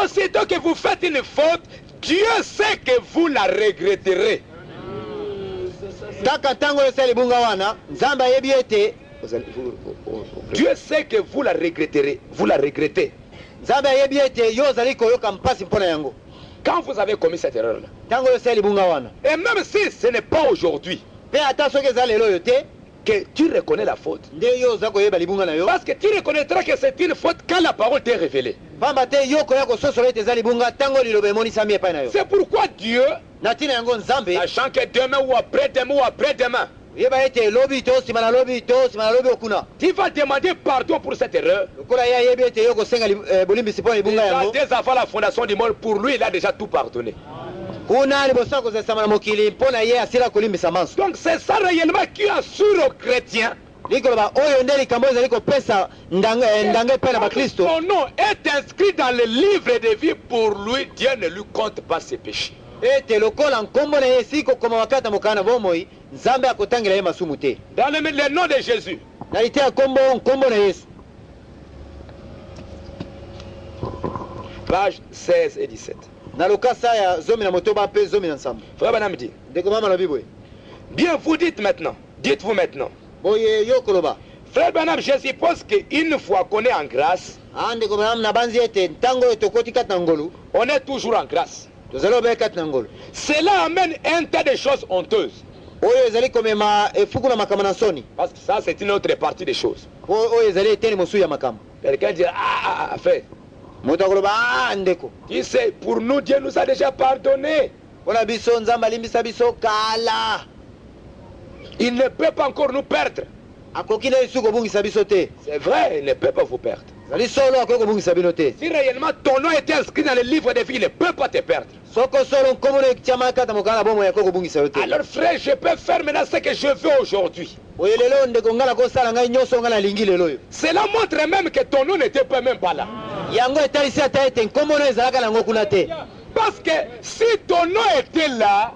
aussitôt que vous faites une faute, Dieu sait que vous la regretterez. Dieu sait que vous la regretterez. Vous la regrettez. Quand vous avez commis cette erreur-là, et même si ce n'est pas aujourd'hui que tu reconnais la faute, parce que tu reconnaîtras que c'est une faute quand la parole t'est révélée. C'est pourquoi Dieu, sachant que demain ou après-demain ou après-demain, tu vas demander pardon pour cette erreur. Dès avant la fondation du monde, pour lui, il a déjà tout pardonné. Donc c'est ça réellement qui assure aux chrétiens. Son nom est inscrit dans le livre de vie. Pour lui, Dieu ne lui compte pas ses péchés. Dans le nom de Jésus. Page 16 et 17. Frère Branham dit, bien, vous dites maintenant, dites-vous maintenant. Frère Branham, je suppose qu'une fois qu'on est en grâce, on est toujours en grâce. Cela amène un tas de choses honteuses. Parce que ça, c'est une autre partie des choses. Quelqu'un dit, fait. Tu sais, pour nous, Dieu nous a déjà pardonné. Il ne peut pas encore nous perdre. C'est vrai, il ne peut pas vous perdre. Si réellement ton nom était inscrit dans le livre de vie, il ne peut pas te perdre. Alors frère, je peux faire maintenant ce que je veux aujourd'hui. Cela montre même que ton nom n'était pas même pas là. Parce que si ton nom était là,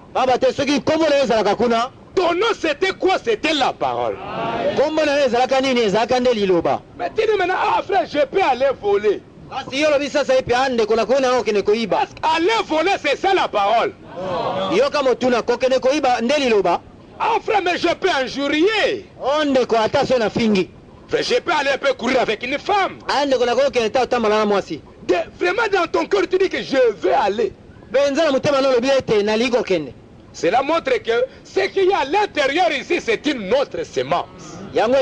ton nom c'était quoi? C'était la parole. Mais tu dis maintenant, frère, je peux aller voler. Parce qu'aller voler, c'est ça la parole. Frère, mais je peux injurier. Frère, je peux aller un peu courir avec une femme. Vraiment dans ton cœur, tu dis que je veux aller. Cela montre que ce qu'il y a à l'intérieur ici, c'est une autre sémence. Et frère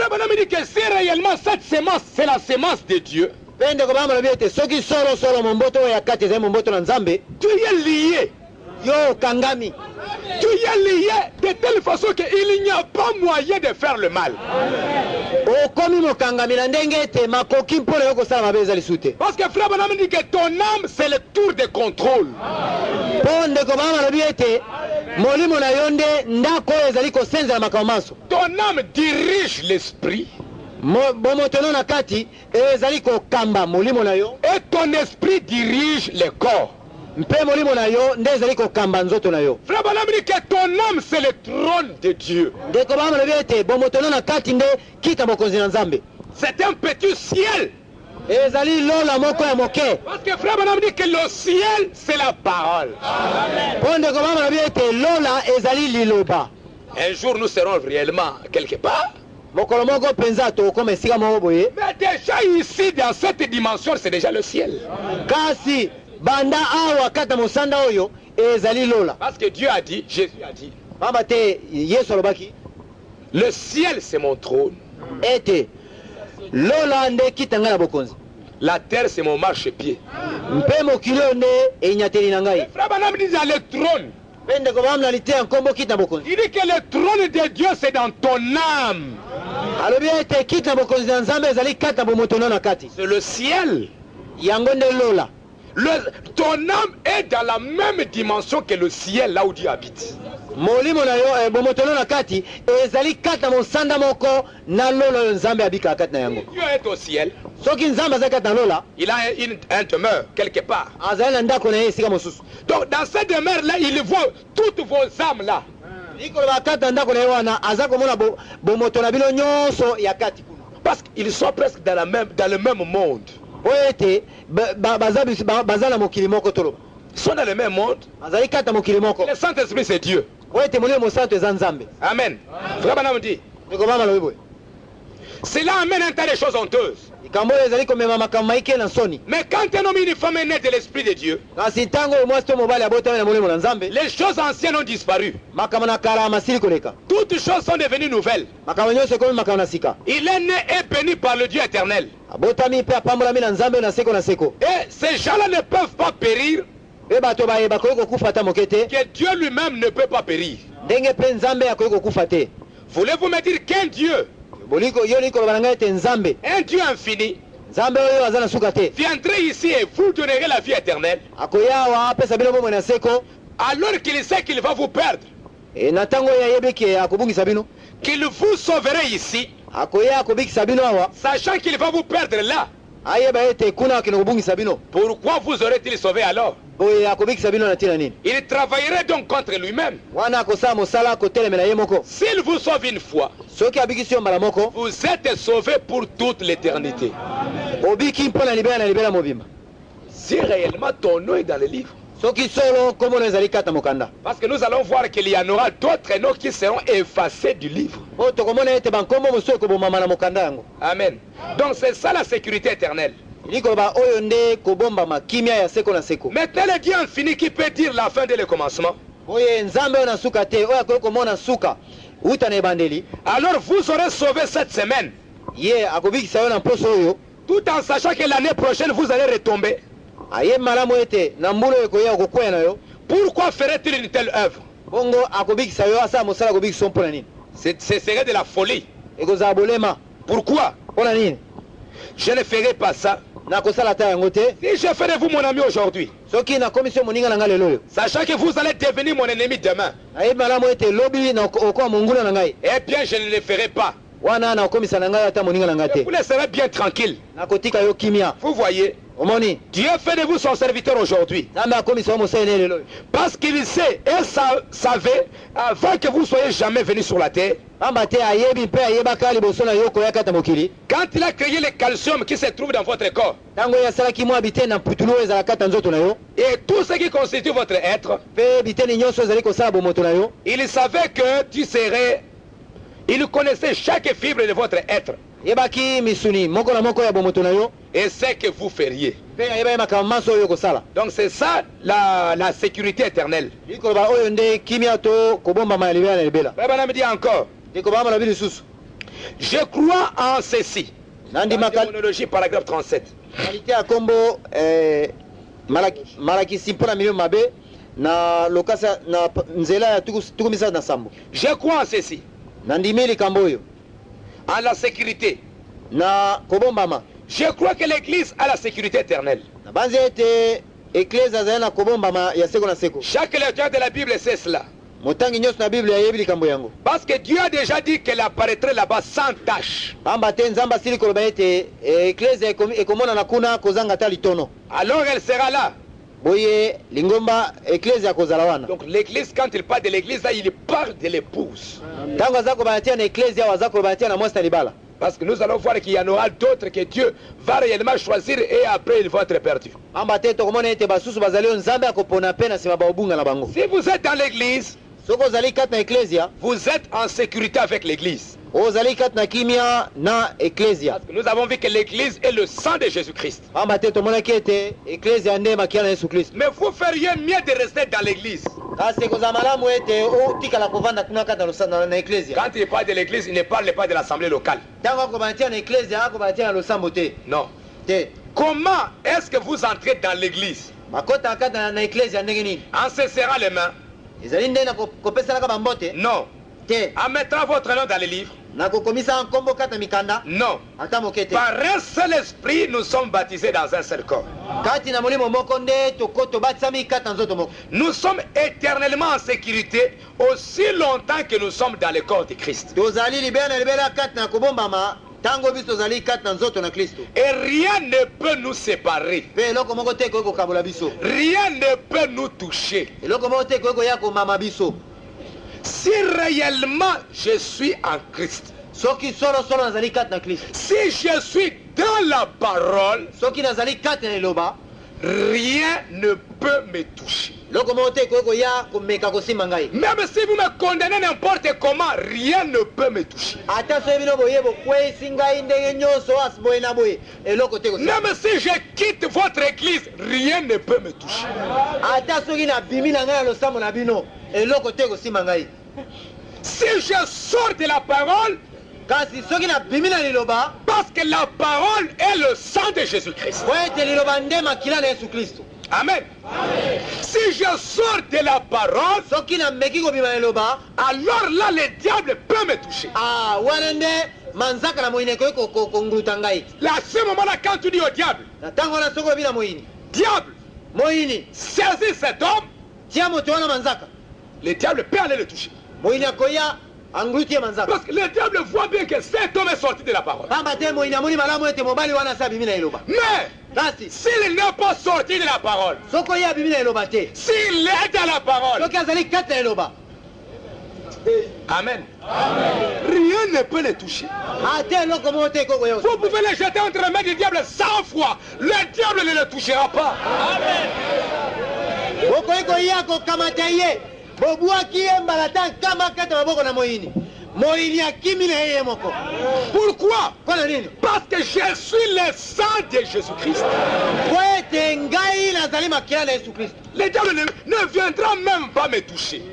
Branham dit que si réellement cette sémence, c'est la sémence de Dieu, tu es lié. Tu es lié de telle façon qu'il n'y a pas moyen de faire le mal. Parce que frère Branham dit que ton âme, c'est le tour de contrôle. Ton âme dirige l'esprit. Et ton esprit dirige le corps. mpe molimo na yo nde ezali kokamba nzoto na yo. Frère Branham dit que ton âme c'est le trône de Dieu. Ndeko bamalobi ete bomoto na kati nde kita bokonzi na Nzambe. C'est un petit ciel. Ezali lola moko ya moke. Parce que Frère Branham dit que le ciel c'est la parole. Po ndeko bamalobi ete lola ezali liloba. Un jour nous serons réellement quelque part. Mokolo moko penza to koma esika moko boye. Mais déjà ici dans cette dimension c'est déjà le ciel. Kasi banda awa kata mosanda oyo ezali lola. Parce que Dieu a dit, Jésus a dit, Baba te Yesu alobaki le ciel c'est mon trône. ete lola nde kita ngai na bokonzi. La terre c'est mon marchepied. Mpe mokili oyo nde enyateli na ngai. Frère Branham dit dans le trône. Mpe ndeko bamna lite ya nkombo kita na bokonzi. Il dit que le trône de Dieu c'est dans ton âme. Alobi ete kita na bokonzi na Nzambe ezali kata bomoto na kati. C'est le ciel. Yango nde lola. Ton âme est dans la même dimension que le ciel là où Dieu habite. Molimo na yo bomoto na kati ezali kata mosanda moko na lola Nzambe abika kati na yango. Dieu est au ciel. Soki Nzambe azali kata na lola, il a un demeure quelque part. azali na ndako na ye esika mosusu. Donc dans cette demeure là il voit toutes vos âmes là. Likoloba kata ndako na ye wana aza komona bomoto na bino nyonso ya kati kuna. Parce qu'ils sont presque dans le même monde. Ete baza na mokili moko toloba. Ils sont dans le même monde. Azali kata mokili moko. Le Saint-Esprit c'est Dieu. Ete molimo mosantu eza Nzambe. Amen. Frère Branham dit. Ndeko bama lobi boye. Cela amène un tas de choses honteuses. Ikambo ezali komema makambo maike na soni. Mais quand un homme et une femme est né de l'Esprit de Dieu, Kasi tango mwasi to mobali abotami na molimo na Nzambe, les choses anciennes ont disparu. makambo na kala masili koleka. Toutes choses sont devenues nouvelles. Makambo nyonso ekomi makambo na sika. Il est né et béni par le Dieu éternel. Abotami mpe apambolami na Nzambe na seko na seko. Et ces gens-là ne peuvent pas périr, Pe bato bayeba koki kokufa ata moke te. que Dieu lui-même ne peut pas périr. Ndenge mpe Nzambe akoki kokufa te. Voulez-vous me dire qu'un Dieu, Boliko yo likoloba na ngai ete Nzambe, un Dieu infini, Nzambe oyo aza na suka te. viendrait ici et vous donnerait la vie éternelle, Akoya awa apesa bino bomoi na seko, alors qu'il sait qu'il va vous perdre, na ntango oyo ayebiki akobungisa bino. qu'il vous sauverait ici, Akoya akobikisa bino awa, sachant qu'il va vous perdre là. ayeba ete kuna akende kobungisa bino. Pourquoi vous aurait-il sauvé alors? Boye akobikisa bino na ntina nini? Il travaillerait donc contre lui-même. Wana akosala mosala akotelemela ye moko. S'il vous sauve une fois, Soki abikisi yo mbala moko, vous êtes sauvé pour toute l'éternité. obiki mpo na libela na libela mobimba. Si réellement ton nom est dans le livre. Soki solo kombo na ezali kata mokanda. Parce que nous allons voir qu'il y en aura d'autres noms qui seront effacés du livre. Po tokomona ete bankombo mosusu ekobomama na mokanda yango. Amen. Donc c'est ça la sécurité éternelle. Likoloba oyo nde kobombama kimia ya seko na seko. Maintenant le Dieu infini qui peut dire la fin dès le commencement. Boye Nzambe oyo na suka te, oyo akoki komona suka uta na ebandeli. Alors vous aurez sauvé cette semaine. Ye akobikisa yo na mposo oyo, Tout en sachant que l'année prochaine vous allez retomber. aye malamu ete na mbula oyo ekoya kokwea na yo. Pourquoi ferait-il une telle œuvre? Bongo akobikisa yo asala mosala akobikisa yo mpo na nini? Ce serait de la folie. Ekozala bolema. Pourquoi? Mpo na nini? Je ne ferai pas ça. Nakosala ata yango te. Si je fais de vous mon ami aujourd'hui, Soki nakomisi yo moninga na ngai lelo oyo, sachant que vous allez devenir mon ennemi demain, ayebi malamu ete lobi na okoa monguna na ngai, eh bien je ne le ferai pas. wana nakomisa na ngai ata moninga na ngai Je te. vous laisserai bien tranquille. Nakotika yo kimia. Vous voyez, Omoni, Dieu fait de vous son serviteur aujourd'hui. Nzambe akomisa yo mosali ne lelo oyo. Parce qu'il sait et savait avant que vous soyez jamais venus sur la terre. Pamba te ayebi mpe ayebaka liboso na yo koya kata mokili. Quand il a créé le calcium qui se trouve dans votre corps Ntango oyo asalaki mwa biteni na putulu oyo ezala kata nzoto na yo, et tout ce qui constitue votre être, mpe biteni nyonso ezali kosala bomoto na yo, il savait que tu serais. Il connaissait chaque fibre de votre être yebaki misuni moko na moko ya bomoto na yo, et ce que vous feriez. mpe ayeba ye makambo manso oyo kosala. Donc c'est ça la sécurité éternelle. Likoloba oyo nde kimia to kobombama ya libela na libela. Frère Branham dit encore, Likoloba malobi lisusu. je crois en ceci. Nandi Dans Démonologie, paragraphe 37. kalite ya kombo malakisi mpo na milio mabe na lokasa na nzela ya tuku misatu na sambo. Je crois en ceci. Nandimi likambo oyo En la sécurité. na kobombama. Je crois que l'église a la sécurité éternelle. Na banzi ete eklese azali na kobombama ya seko na seko. Chaque lecteur de la Bible sait cela. Motangi nyonso na Biblia ayebi likambo yango. Parce que Dieu a déjà dit qu'elle apparaîtrait là-bas sans tâche. Pamba te Nzambe asili koloba ete eklese ekomona na kuna kozanga ata litono. Alors elle sera là. boye lingomba ecclesia kozala wana. Donc l'église, quand il parle de l'église, là, il parle de l'épouse. Tango azako batia na ecclesia wazako batia na mwasi libala. Parce que nous allons voir qu'il y en aura d'autres que Dieu va réellement choisir et après ils vont être perdus. Si vous êtes dans l'église, vous êtes en sécurité avec l'église. Parce que nous avons vu que l'église est le sang de Jésus-Christ. Mais vous feriez mieux de rester dans l'église. Quand il parle de l'église, il ne parle pas de l'assemblée locale. Non. Comment est-ce que vous entrez dans l'église? En se serrant les mains? Non. En mettant votre nom dans les livres? Non. Par un seul esprit, nous sommes baptisés dans un seul corps. Nous sommes éternellement en sécurité aussi longtemps que nous sommes dans le corps de Christ. Et rien ne peut nous séparer. Rien ne peut nous toucher. Si réellement je suis en Christ, si je suis dans la parole, rien ne peut me toucher. Même si vous me condamnez n'importe comment, rien ne peut me toucher. Même si je quitte votre église, rien ne peut me toucher. Si je sors de la parole, parce que la parole est le sang de Jésus-Christ. Amen. Si je sors de la parole, alors là le diable peut me toucher. À ce moment-là, quand tu dis au diable, diable, saisis cet homme, le diable peut aller le toucher. Parce que le diable voit bien que cet homme est sorti de la parole. Mais s'il n'est pas sorti de la parole, s'il est dans la parole, Amen. Rien ne peut les toucher. Vous pouvez les jeter entre les mains du diable 100 fois. Le diable ne le touchera pas. Amen. Pourquoi? Parce que je suis le sang de Jésus-Christ. Le diable ne viendra même pas me toucher.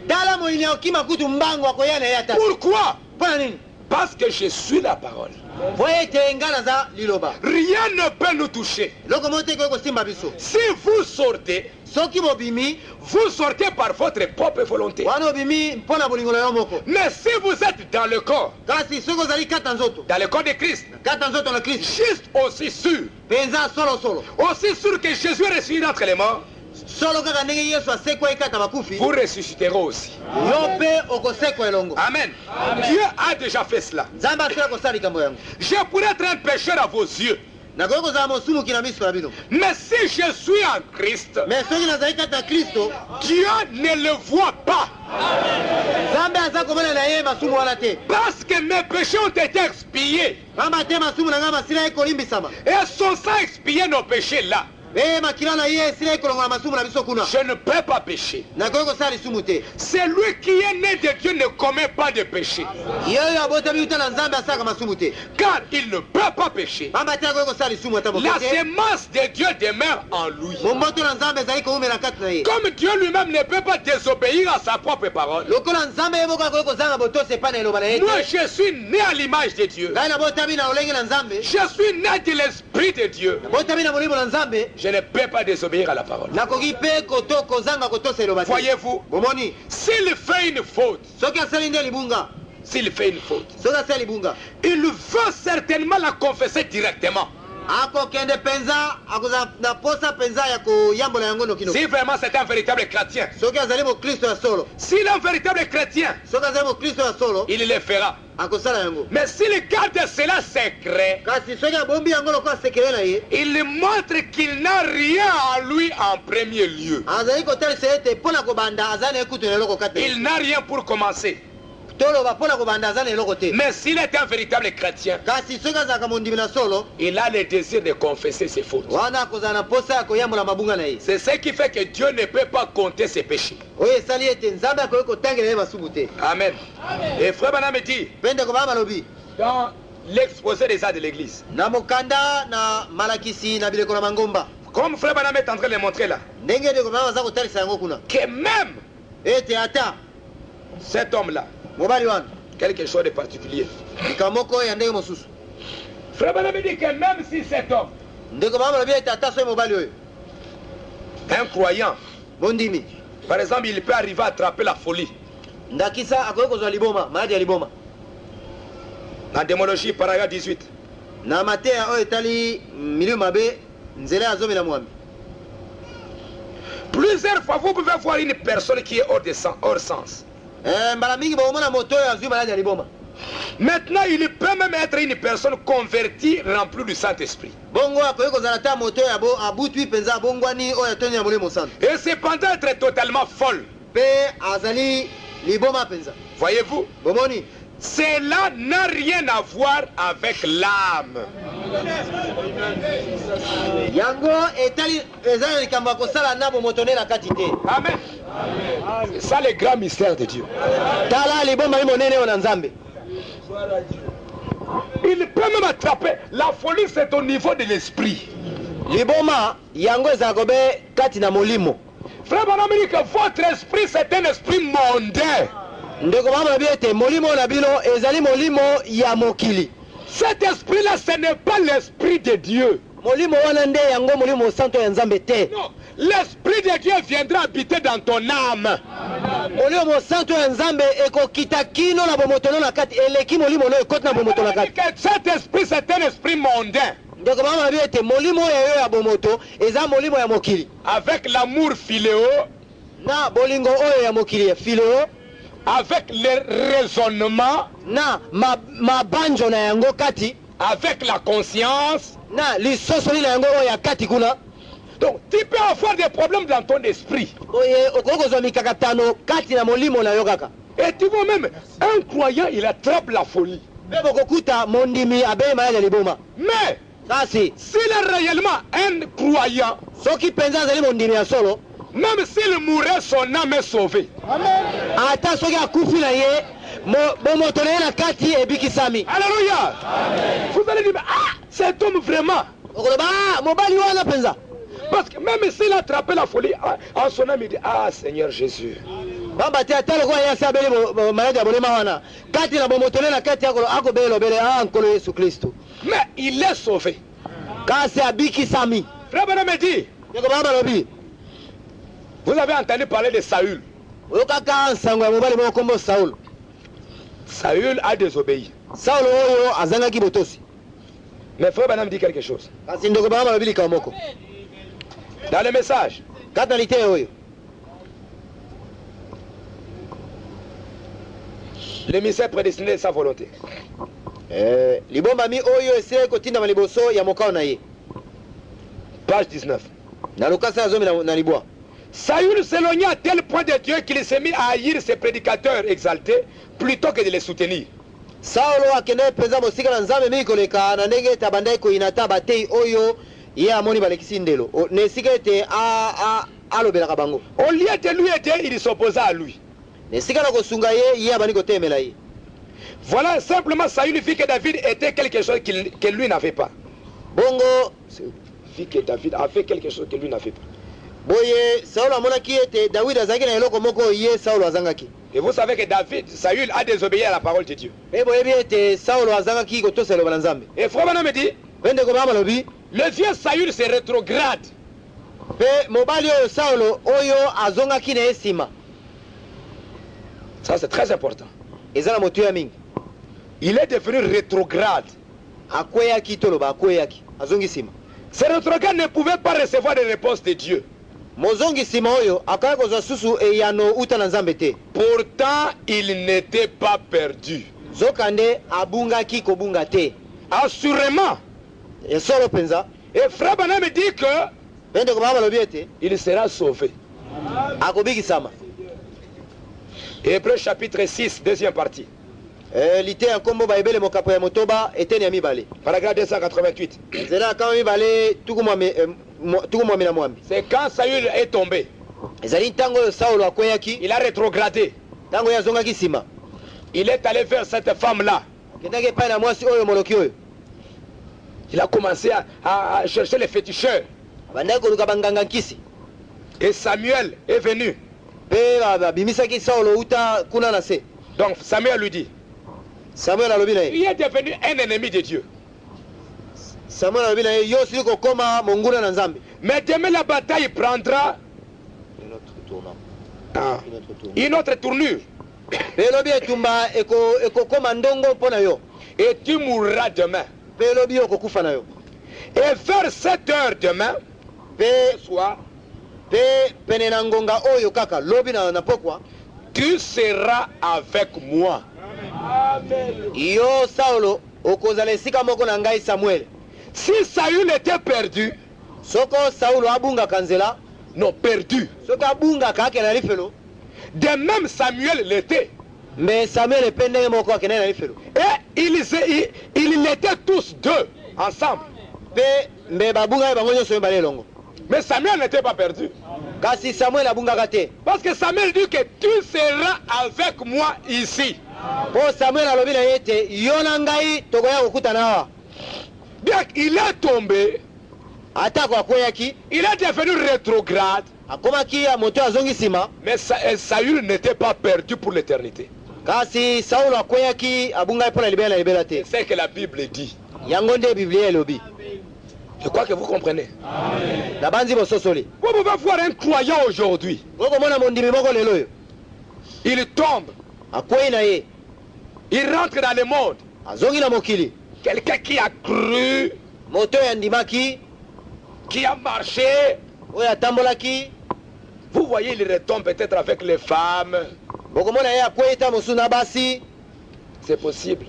Pourquoi? Parce que je suis la parole. Rien ne peut nous toucher. Si vous sortez, vous sortez par votre propre volonté. Mais si vous êtes dans le corps, dans le corps de Christ, juste aussi sûr, aussi sûr que Jésus est ressuscité d'entre les morts, vous ressusciterez aussi. Amen. Dieu a déjà fait cela. Je pourrais être un pécheur à vos yeux. Mais si je suis en Christ, Dieu ne le voit pas. Parce que mes péchés ont été expiés. Et son sang a expié nos péchés là. Je ne peux pas pécher. Celui qui est né de Dieu ne commet pas de péché. Car il ne peut pas pécher. La sémence de Dieu demeure en lui. Comme Dieu lui-même ne peut pas désobéir à sa propre parole. Moi je suis né à l'image de Dieu. Je suis né de l'Esprit de Dieu. Je ne peux pas désobéir à la parole. Voyez-vous, s'il fait une faute, il veut certainement la confesser directement. Si vraiment c'est un véritable chrétien, s'il est un véritable chrétien, il le fera. akosala yango. Mais s'il garde cela secret, Kasi soki abombi yango lokola sekele na ye, il montre qu'il n'a rien en lui en premier lieu. azali kotalisa ete mpona kobanda aza na ekutu na eloko kate. Il n'a rien pour commencer. Toloba mpona kobanda aza na eloko te. Mais s'il est un véritable chrétien, Kasi soki azalaka mondimi na solo, il a le désir de confesser ses fautes. wana akozala na posa ya koyambola mabunga na ye. C'est ce qui fait que Dieu ne peut pas compter ses péchés. Oyo esali ete nzambe akoki kotangela ye masumu te. Amen. Et frère Branham dit, Mpe ndeko bana balobi, dans l'exposé des actes de l'église, na mokanda na malakisi na bileko na mangomba, comme frère Branham est en train de le montrer là, ndenge ndeko bana baza kotalisa yango kuna, que même ete ata cet homme-là, mobali wana quelque chose de particulier. likambo moko ya ndenge mosusu. Frère Branham dit que même si cet homme, Ndeko bana balobi ete ata soki mobali oyo un croyant, mondimi, par exemple, il peut arriver à attraper la folie. ndakisa akoki kozwa liboma, maladi ya liboma. En démologie, paragraphe 18. Na mateya oyo etali milieu mabe, nzela ya zomi na mwambi. Plusieurs fois, vous pouvez voir une personne qui est hors sens. Mbala mingi baomona moto oyo azwi maladi ya liboma. Maintenant, il peut même être une personne convertie, remplie du Saint-Esprit. Bongo akoki kozala ta moto oyo abutwi mpenza abongwani oyo atoni ya molimo santo. Et cependant être totalement folle. Mpe azali liboma mpenza. Voyez-vous, Bomoni, cela n'a rien à voir avec l'âme. yango etali eza na likambo ya kosala na bomotone na kati te. Amen. C'est ça le grand mystère de Dieu. Tala liboma limonene oyo na nzambe. Il peut même attraper. La folie, c'est au niveau de l'esprit. Liboma yango ezala kobe kati na molimo. Frère Branham dit que votre esprit, c'est un esprit mondain. Ndeko bana balobi ete molimo na bino ezali molimo ya mokili. Cet esprit-là, ce n'est pas l'esprit de Dieu. Molimo wana nde yango molimo santo ya nzambe te. Non, l'esprit de Dieu viendra habiter dans ton âme. Molimo santo ya nzambe ekokita kino na bomotono na kati, eleki molimo no ekoti na bomoto na kati. Cet esprit, c'est un esprit mondain. Ndeko bana balobi ete molimo oyo ya bomoto eza molimo ya mokili. Avec l'amour philéo, Na bolingo oyo ya mokili ya fileo, avec le raisonnement, na mabanjo na yango kati, avec la conscience. na lisosoli na yango oyo ya kati kuna. Donc, tu peux avoir des problèmes dans ton esprit. Oye okoki kozwa mikakatano kati na molimo na yo kaka. Et tu vois même, un croyant, il attrape la folie. Mpe bokokuta mondimi abei maladi ya liboma. Mais, Kasi s'il est réellement un croyant, soki mpenza azali mondimi ya solo, même s'il mourait, son âme est sauvée. ata soki akufi na ye bomoto na ye na kati ebikisami. Alléluia. Vous allez dire, ah, cet homme vraiment. Okoloba mobali wana mpenza. Parce que même s'il a attrapé la folie, en son âme, il dit, ah, Seigneur Jésus. Bamba te ata lokola ye asi abeli maladi ya bolema wana kati na bomoto na ye na kati akobeli lobele nkolo Yesu Kristo. Mais il est sauvé. Kasi abikisami. Frère Branham dit, Ndeko bana balobi, vous avez entendu parler de Saül. oyokaka nsango ya mobali moko kombo Saulo. Saül a désobéi. Saulo oyo azangaki botosi. Mais frère Branham dit quelque chose. Kasi ndeko bana balobi likambo moko. Dans le message, Kati na lite oyo, l'émissaire prédestiné de sa volonté. libombami oyo esili kotindama liboso ya mokao na ye. Page 19. Na lokasa ya zomi na libwa. Saül s'éloigna à tel point de Dieu qu'il s'est mis à haïr ses prédicateurs exaltés plutôt que de les soutenir. Saulo akende mpenza mosika na nzambe mingi koleka na ndenge ete abandaki koyina ta batei oyo ye amoni balekisi ndelo na esika ete alobelaka bango. Au lieu de lui aider, il s'opposa à lui. Na esika na kosunga ye abandi kotemela ye. Voilà, simplement Saül vit que David était quelque chose que lui n'avait pas. Bongo Vit que David avait quelque chose que lui n'avait pas. boye Saulo amonaki ete Dawidi azalaki na eloko moko ye Saulo azangaki. Et vous savez que Saül a désobéi à la parole de Dieu. Mpe boyebi ete Saulo azangaki kotosa eloba na nzambe. Et frère Branham me dit, Mpe ndeko bana balobi, le vieux Saül se rétrograde. mpe mobali oyo Saulo oyo azongaki na ye nsima. Ça c'est très important. Eza na motu ya mingi. Il est devenu rétrograde. Akweyaki toloba akweyaki azongi nsima. Ce rétrograde ne pouvait pas recevoir des réponses de Dieu. Mozongi nsima oyo akaya kozwa susu eyano uta na nzambe te. Pourtant, il n'était pas perdu. Zokande abungaki kobunga te. Assurément. Et solo penza. Et frère Branham dit que Pende ko mama lobiete. il sera sauvé. Akobiki sama. Hébreux chapitre 6, deuxième partie. Lité en combo baibele mokapo ya motoba eteni ya mibale. Paragraphe 288. Zela kama mibale tukumwami na mwambi. C'est quand Saül est tombé. Ezali ntango Saulo akweyaki. Il a rétrogradé. Tango ya zongaki sima. Il est allé vers cette femme-là. Kendake pa na mwasi oyo moloki oyo. Il a commencé à chercher les féticheurs. Bandaki koluka banganga nkisi. Et Samuel est venu. Pe bimisaki Saulo uta kuna na se. Donc Samuel lui dit, Samuel alobi na ye. il est devenu un ennemi de Dieu. Samuel alobi na ye yo sili kokoma monguna na Nzambe. Mais demain la bataille prendra une autre tournure. Pe lobi etumba ekokoma ndongo mpo na yo. Et tu mourras demain. Pe lobi okokufa na yo. Et vers 7 heures demain, Pe soir, pe pene na ngonga oyo kaka lobi na pokwa. tu seras avec moi. Amen. Yo Saulo okozala esika moko na ngai Samuel. Si Saül était perdu, Soko Saulo abungaka nzela. non perdu, Soko abungaka akenda lifelo. de même Samuel l'était. Mais Samuel ependenge moko akenda na lifelo. Et ils étaient tous deux ensemble. Pe mbe babunga bango nyonso mibale elongo. Mais Samuel n'était pas perdu. Kasi Samuel abungaka te. Parce que Samuel dit que tu seras avec moi ici. Po Samuel alobi na ye te yo na ngai tokoya kokutana awa. Bien qu'il est tombé, Atako akweyaki il est devenu rétrograde. akomaki ya moto azongi sima. Mais Saül n'était pas perdu pour l'éternité. Kasi Saulo akweyaki abungai mpo na libela na libela te. C'est ce que la Bible dit. Yango nde Biblia elobi. Je crois que vous comprenez. Na banzi bososoli. Vous pouvez voir un croyant aujourd'hui. Okomona mondimi moko lelo oyo. Il tombe, Akwei na ye. il rentre dans le monde. Azongi na mokili. Quelqu'un qui a cru, Moto ya ndimaki. qui a marché. Oyo atambolaki. Vous voyez, il retombe peut-être avec les femmes. Bokomona ye akwei ta mosu na basi. C'est possible.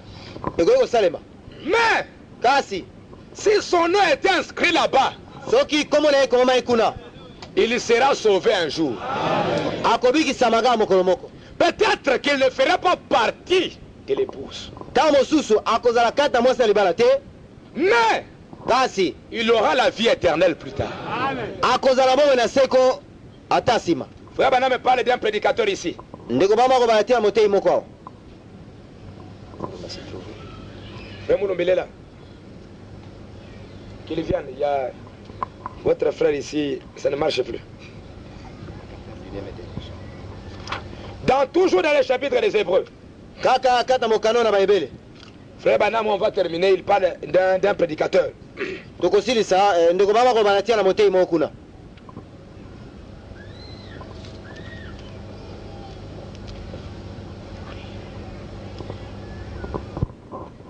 Ekoki kosalema. Mais Kasi si son nom était inscrit là-bas, soki komona ye komoma kuna. il sera sauvé un jour. Akobikisama kaka mokolo moko. Peut-être qu'il ne ferait pas partie de l'épouse. Ntango mosusu akozala kati na mwasi na libala te. Mais Kasi il aura la vie éternelle plus tard. akozala bomoi na seko ata nsima. Frère Branham me parle d'un prédicateur ici. Ndeko mama kobala te ya motei moko awa. Frère Moulombele là. Qu'il vienne, il y a votre frère ici, ça ne marche plus. Toujours dans le chapitre des Hébreux. Kaka kata mokano na baebele. Frère Branham, on va terminer, il parle d'un prédicateur. Tokosilisa ndeko mama kobala te na motei moko kuna.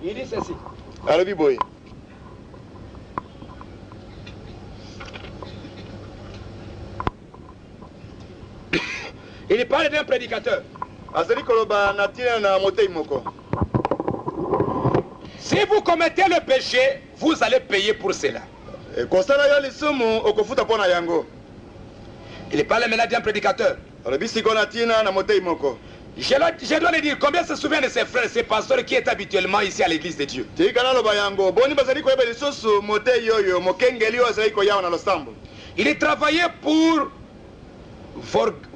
Il dit ceci. Alobi boye. Il parle d'un prédicateur. Si vous commettez le péché, vous allez payer pour cela. Il parle maintenant d'un prédicateur. Je dois le dire, combien se souvient de ses frères, ces pasteurs qui est habituellement ici à l'église de Dieu? Il travaillait pour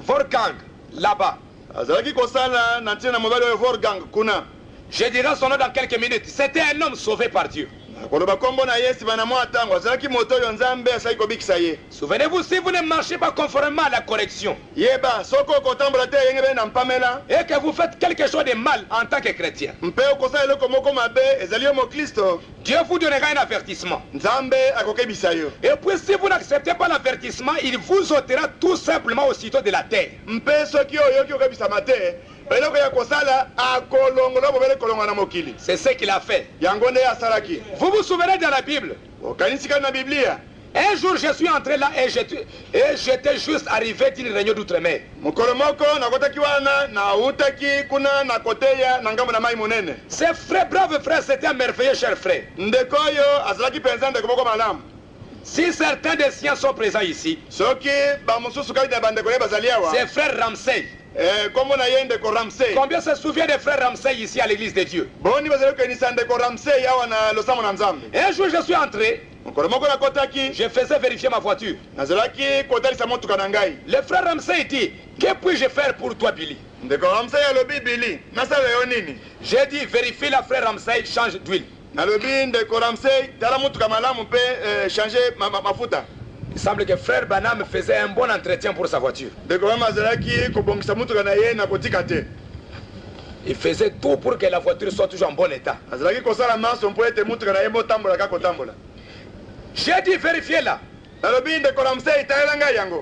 Wolfgang là-bas. Je dirai son nom dans quelques minutes. C'était un homme sauvé par Dieu. Souvenez-vous, si vous ne marchez pas conformément à la correction et que vous faites quelque chose de mal en tant que chrétien, Dieu vous donnera un avertissement. Et puis si vous n'acceptez pas l'avertissement, il vous ôtera tout simplement aussitôt de la terre. C'est ce qu'il a fait. Vous vous souvenez dans la Bible? Un jour, je suis entré là et j'étais juste arrivé d'une réunion d'outre-mer. Ces frères, braves frères, c'était un merveilleux cher frère. Si certains des siens sont présents ici, c'est frère Ramsey. Combien se souvient des frères Ramsey ici à l'église de Dieu? Un jour, je suis entré. Je faisais vérifier ma voiture. Le frère Ramsey dit, que puis-je faire pour toi, Billy? J'ai dit, vérifie la frère Ramsey, change d'huile. Il semble que frère Branham faisait un bon entretien pour sa voiture. Il faisait tout pour que la voiture soit toujours en bon état. J'ai dit vérifier là.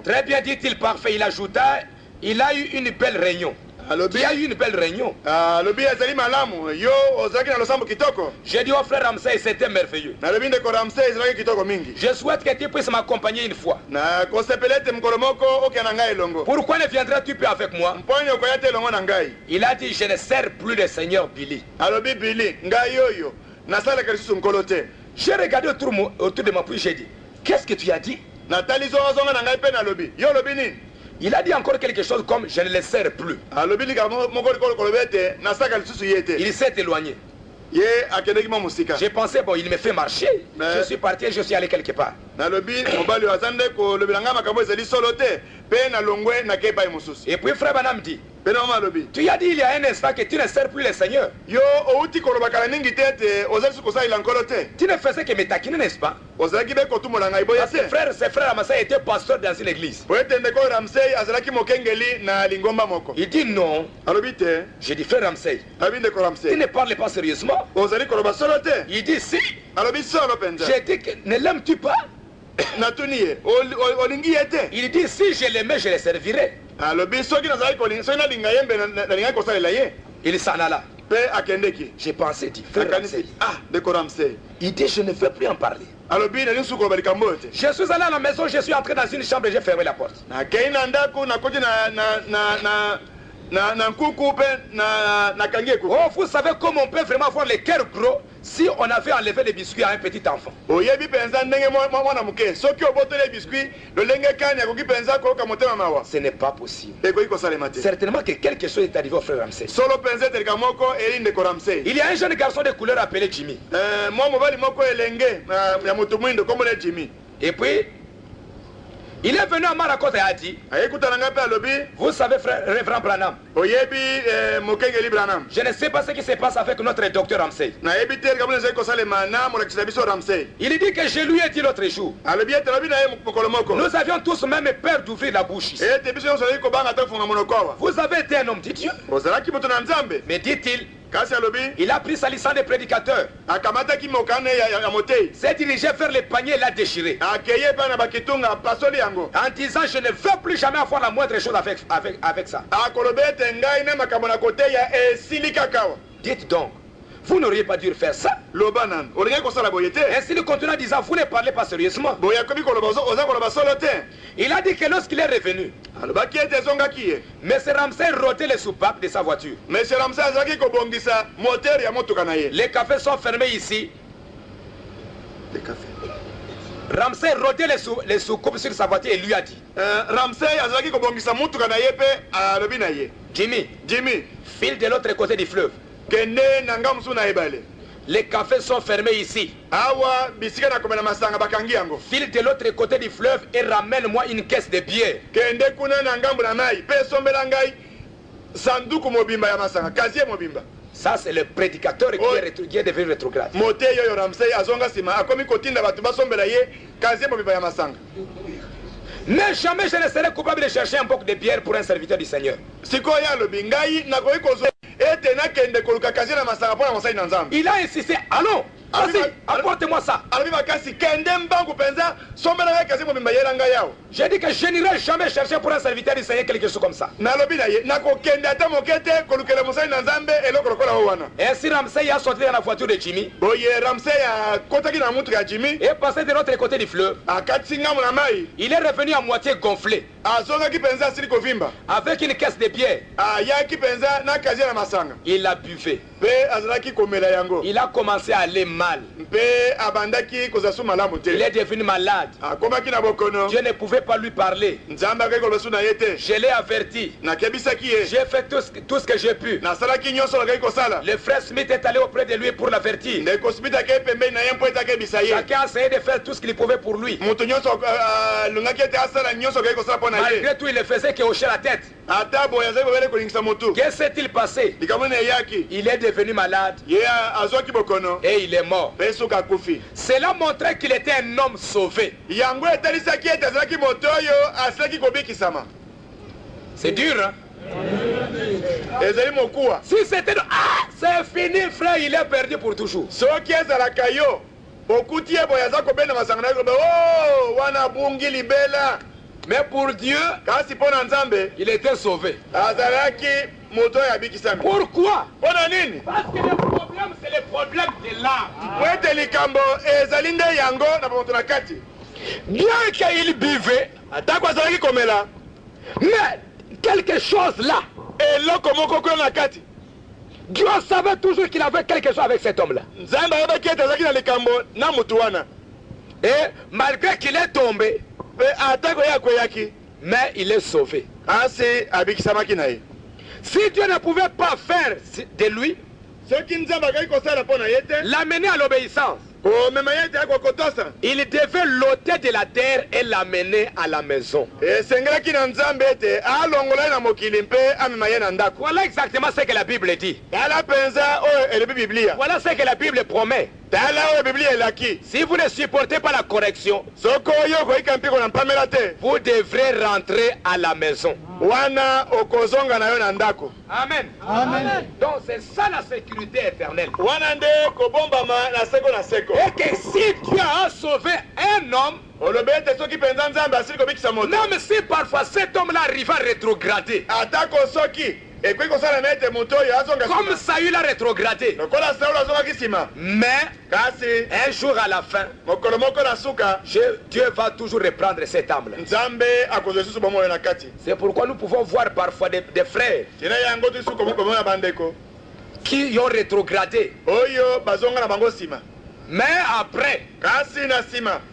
Très bien, dit-il, parfait. Il ajouta, il a eu une belle réunion. Il a eu une belle réunion. J'ai dit au frère Ramsey, c'était merveilleux. Je souhaite que tu puisses m'accompagner une fois. Pourquoi ne viendras-tu plus avec moi? Il a dit, je ne sers plus le Seigneur Billy. J'ai regardé autour de moi, puis j'ai dit, qu'est-ce que tu as dit? Il a dit encore quelque chose comme je ne le sers plus. Il s'est éloigné. J'ai pensé, bon, il me fait marcher. Je suis parti et je suis allé quelque part. Et puis frère Branham dit, tu as dit il y a un instant que tu ne sers plus le Seigneur. Tu ne faisais que me taquiner, n'est-ce pas? Parce que ses frères Ramsey étaient pasteurs dans une église. Il dit non. J'ai dit frère Ramsey, tu ne parles pas sérieusement. Il dit si. J'ai dit que ne l'aimes-tu pas? Il dit si je l'aimais, je le servirais. Il s'en alla. J'ai pensé, dit frère Ramsey. Il dit je ne veux plus en parler. Je suis allé à la maison, je suis entré dans une chambre et j'ai fermé la porte. Oh, vous savez comment on peut vraiment avoir le cœur gros si on avait enlevé les biscuits à un petit enfant. Ce n'est pas possible. Certainement que quelque chose est arrivé au frère Ramsey. Il y a un jeune garçon de couleur appelé Jimmy. Et puis il est venu à Marakot et a dit, vous savez frère Révérend Branham, je ne sais pas ce qui se passe avec notre docteur Ramsey. Il dit que je lui ai dit l'autre jour, nous avions tous même peur d'ouvrir la bouche. Vous avez été un homme de Dieu. Mais dit-il, il a pris sa licence de prédicateur, s'est dirigé vers le panier et l'a déchiré, en disant je ne veux plus jamais avoir la moindre chose avec ça. Dites donc, vous n'auriez pas dû faire ça. Ainsi il continue en disant vous ne parlez pas sérieusement. Il a dit que lorsqu'il est revenu, M. Ramsey rodait les soupapes de sa voiture. Les cafés sont fermés ici. Ramsey rodait les soucoupes sur sa voiture et lui a dit, Jimmy, file de l'autre côté du fleuve. Les cafés sont fermés ici. File de l'autre côté du fleuve et ramène-moi une caisse de bière. Ça c'est le prédicateur qui est devenu rétrograde. Mais jamais je ne serai coupable de chercher un boc de bière pour un serviteur du Seigneur. Il a insisté, allons, Vas-y, apporte-moi ça. J'ai dit que je n'irai jamais chercher pour un serviteur du Seigneur quelque chose comme ça. Et ainsi Ramsey a sorti dans la voiture de Jimmy et est passé de l'autre côté du fleuve. Il est revenu à moitié gonflé avec une caisse de bière. Il a buvé. Il a commencé à aller mal. Il est devenu malade. Dieu ne pouvait pas lui parler. Je l'ai averti. J'ai fait tout ce que j'ai pu. Le frère Smith est allé auprès de lui pour l'avertir. Chacun a essayé de faire tout ce qu'il pouvait pour lui. Malgré tout, il ne faisait que hocher la tête. Qu'est-ce s'est-il passé? Il est devenu malade et il est mort. Cela montrait qu'il était un homme sauvé. C'est dur, hein? Si c'était... Ah, c'est fini, frère, il est perdu pour toujours. Mais pour Dieu, il était sauvé. Pourquoi? Parce que le problème, c'est le problème de l'âme. Bien qu'il buvait, mais quelque chose là, Dieu savait toujours qu'il avait quelque chose avec cet homme-là. Et malgré qu'il est tombé, mais il est sauvé. Si Dieu ne pouvait pas faire de lui, l'amener à l'obéissance, il devait l'ôter de la terre et l'amener à la maison. Voilà exactement ce que la Bible dit. Voilà ce que la Bible promet. Si vous ne supportez pas la correction, vous devrez rentrer à la maison. Amen. Amen. Donc c'est ça la sécurité éternelle. Et que si Dieu a sauvé un homme, même si parfois cet homme-là arrive à rétrograder, comme Saül a rétrogradé, mais un jour à la fin, Dieu va toujours reprendre cette âme-là. C'est pourquoi nous pouvons voir parfois des frères qui ont rétrogradé. Mais après,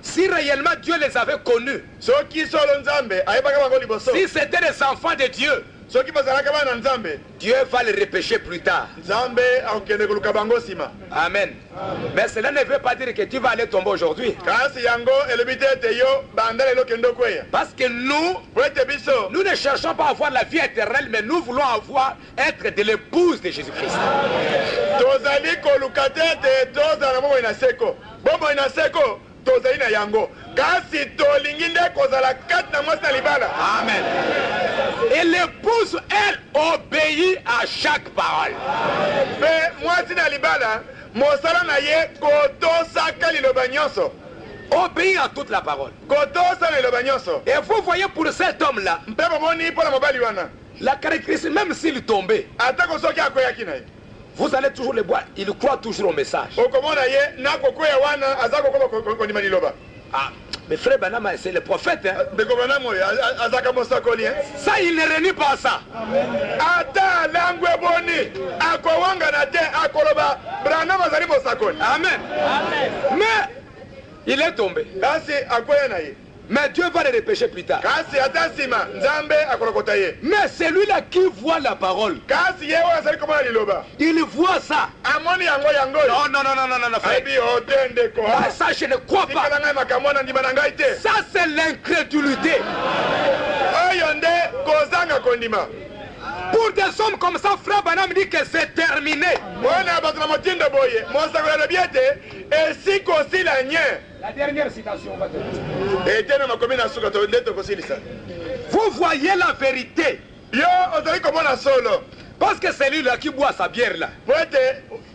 si réellement Dieu les avait connus, si c'était des enfants de Dieu, Dieu va les repêcher plus tard. Amen. Mais cela ne veut pas dire que tu vas aller tomber aujourd'hui. Parce que nous ne cherchons pas à avoir la vie éternelle, mais nous voulons être de l'épouse de Jésus-Christ. Amen. Et l'épouse, elle, obéit à chaque parole. Obéit à toute la parole. Et vous voyez pour cet homme-là, la caractéristique, même s'il tombait, vous allez toujours le voir, il croit toujours au message. Ah, mais frère Banama, c'est le prophète. Hein? Ça, il ne renie pas ça. Amen. Mais il est tombé. Mais Dieu va le repêcher plus tard. Mais c'est lui-là qui voit la parole. Il voit ça. Non, frère. Ah, ça, je ne crois pas. Ça, c'est l'incrédulité. Pour des hommes comme ça, frère Banam dit que c'est terminé. La dernière citation, on va te dire. Vous voyez la vérité. Parce que c'est lui là qui boit sa bière là.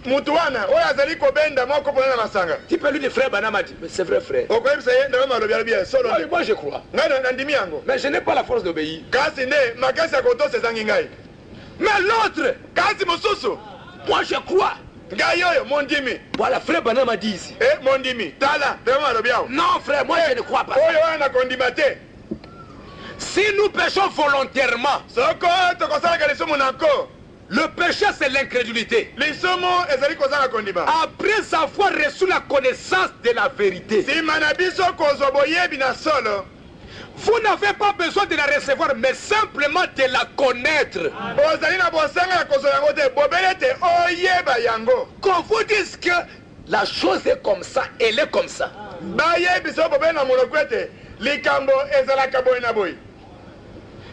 mutuana oyo azali kobenda moko pona na masanga. Tu peux lui dire frère Branham a dit, mais c'est vrai frère. Okoyebisa ye ndenge malobi alobi ya solo. Moi je crois. Ngai nandimi yango. Mais je n'ai pas la force d'obéir. Kasi nde makasi ya kotosa ezangi ngai. Mais l'autre, Kasi mosusu moi je crois. ngai oyo mondimi. Voilà, frère Branham a dit ici. Mondimi tala ndenge malobi awo. Non frère, moi je ne crois pas. Oyo wana nakondima te. Si nous péchons volontairement, Soko tokosalaka lisumu nako. le péché c'est l'incrédulité. Lisumu ezali kozala kondima. Après avoir reçu la connaissance de la vérité, Sima na biso kozwa boyebi na solo. vous n'avez pas besoin de la recevoir, mais simplement de la connaître. Ozali na bosanga ya kozwa yango te. Bobele te oyeba yango. Qu'on vous dise que la chose est comme ça, elle est comme ça. Bayebi so bobele na monoko ete likambo ezalaka boye na boye.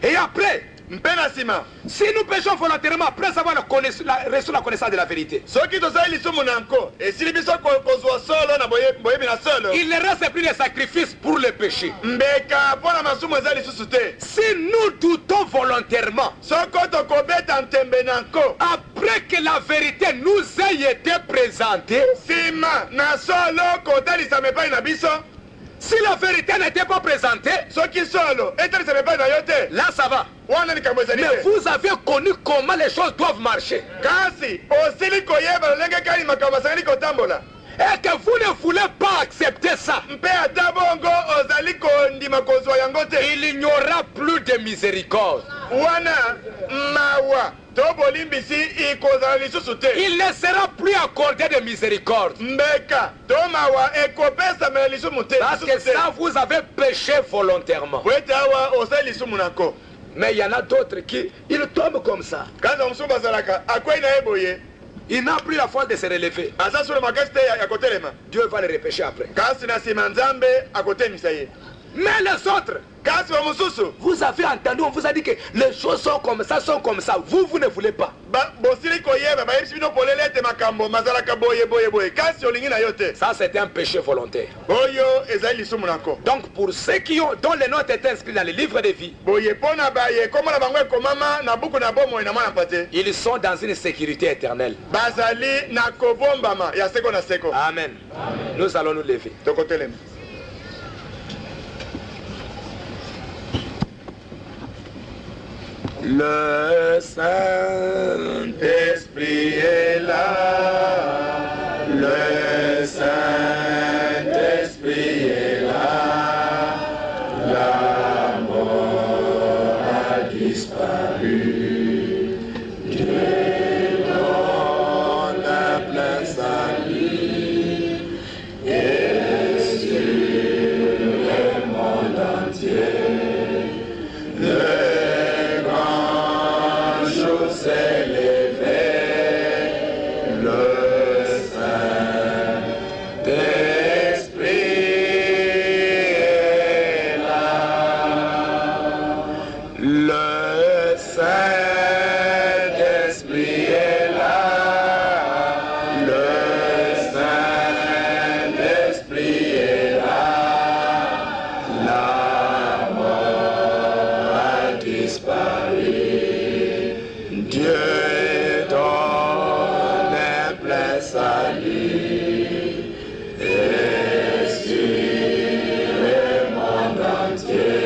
Et après, Mpe na sima. si nous péchons volontairement, après avoir reçu la connaissance de la vérité, Soki tozali lisumu na nko esili biso kozwa solo na boyebi na solo. il ne reste plus de sacrifice pour le péché. Mbeka mpona masumu eza lisusu te. Si nous doutons volontairement, Soko tokobeta ntembe na nko après que la vérité nous ait été présentée, sima na solo kotalisa mepai na biso. si la vérité n'était pas présentée, Soki solo etalisa mepai na yo te. là ça va. Wana likambo ezali Mais te. vous avez connu comment les choses doivent marcher. Kasi osili koyeba lolenge kani makambo asangeli kotambola. Et que vous ne voulez pas accepter ça, Mpe ata bongo ozali kondima kozwa yango te. il n'y aura plus de miséricorde. Wana mawa to bolimbisi ikozala lisusu te. Il ne sera plus accordé de miséricorde. Mbeka to mawa ekopesamela lisumu te. Parce que ça, vous avez péché volontairement. Po ete awa osali lisumu nako. Mais il y en a d'autres qui, ils tombent comme ça. Kasi mosusu bazalaka akwei na ye boye. Il n'a plus la force de se relever. Aza solo makasi te ya kotelema. Dieu va le repêcher après. Kasi na nsima nzambe akotemisa ye. Mais les autres, Kasi wa mosusu vous avez entendu, on vous a dit que les choses sont comme ça, sont comme ça. Vous ne voulez pas. bosili koyeba bayebisi bino polele ete makambo mazalaka boye boye boye. Kasi olingi na yo te. Ça, c'est un péché volontaire. Oyo ezali lisumu nako. Donc, pour ceux qui ont, dont les noms étaient inscrits dans le livre de vie, Boye pona baye komona bango ekomama na buku na bomo na mwana pate. ils sont dans une sécurité éternelle. Bazali na kobombama ya seko na seko. Amen. Nous allons nous lever. Tokotelema. Le Saint-Esprit est là. Le Saint-Esprit est là. La mort a disparu. Dieu donne un plein salut. Et sur le monde entier. S'est levé, le Saint-Esprit est là. Le Saint-Esprit est là. Le Saint-Esprit est là. La mort a disparu. Dieu donne un plein salut et sur le monde entier.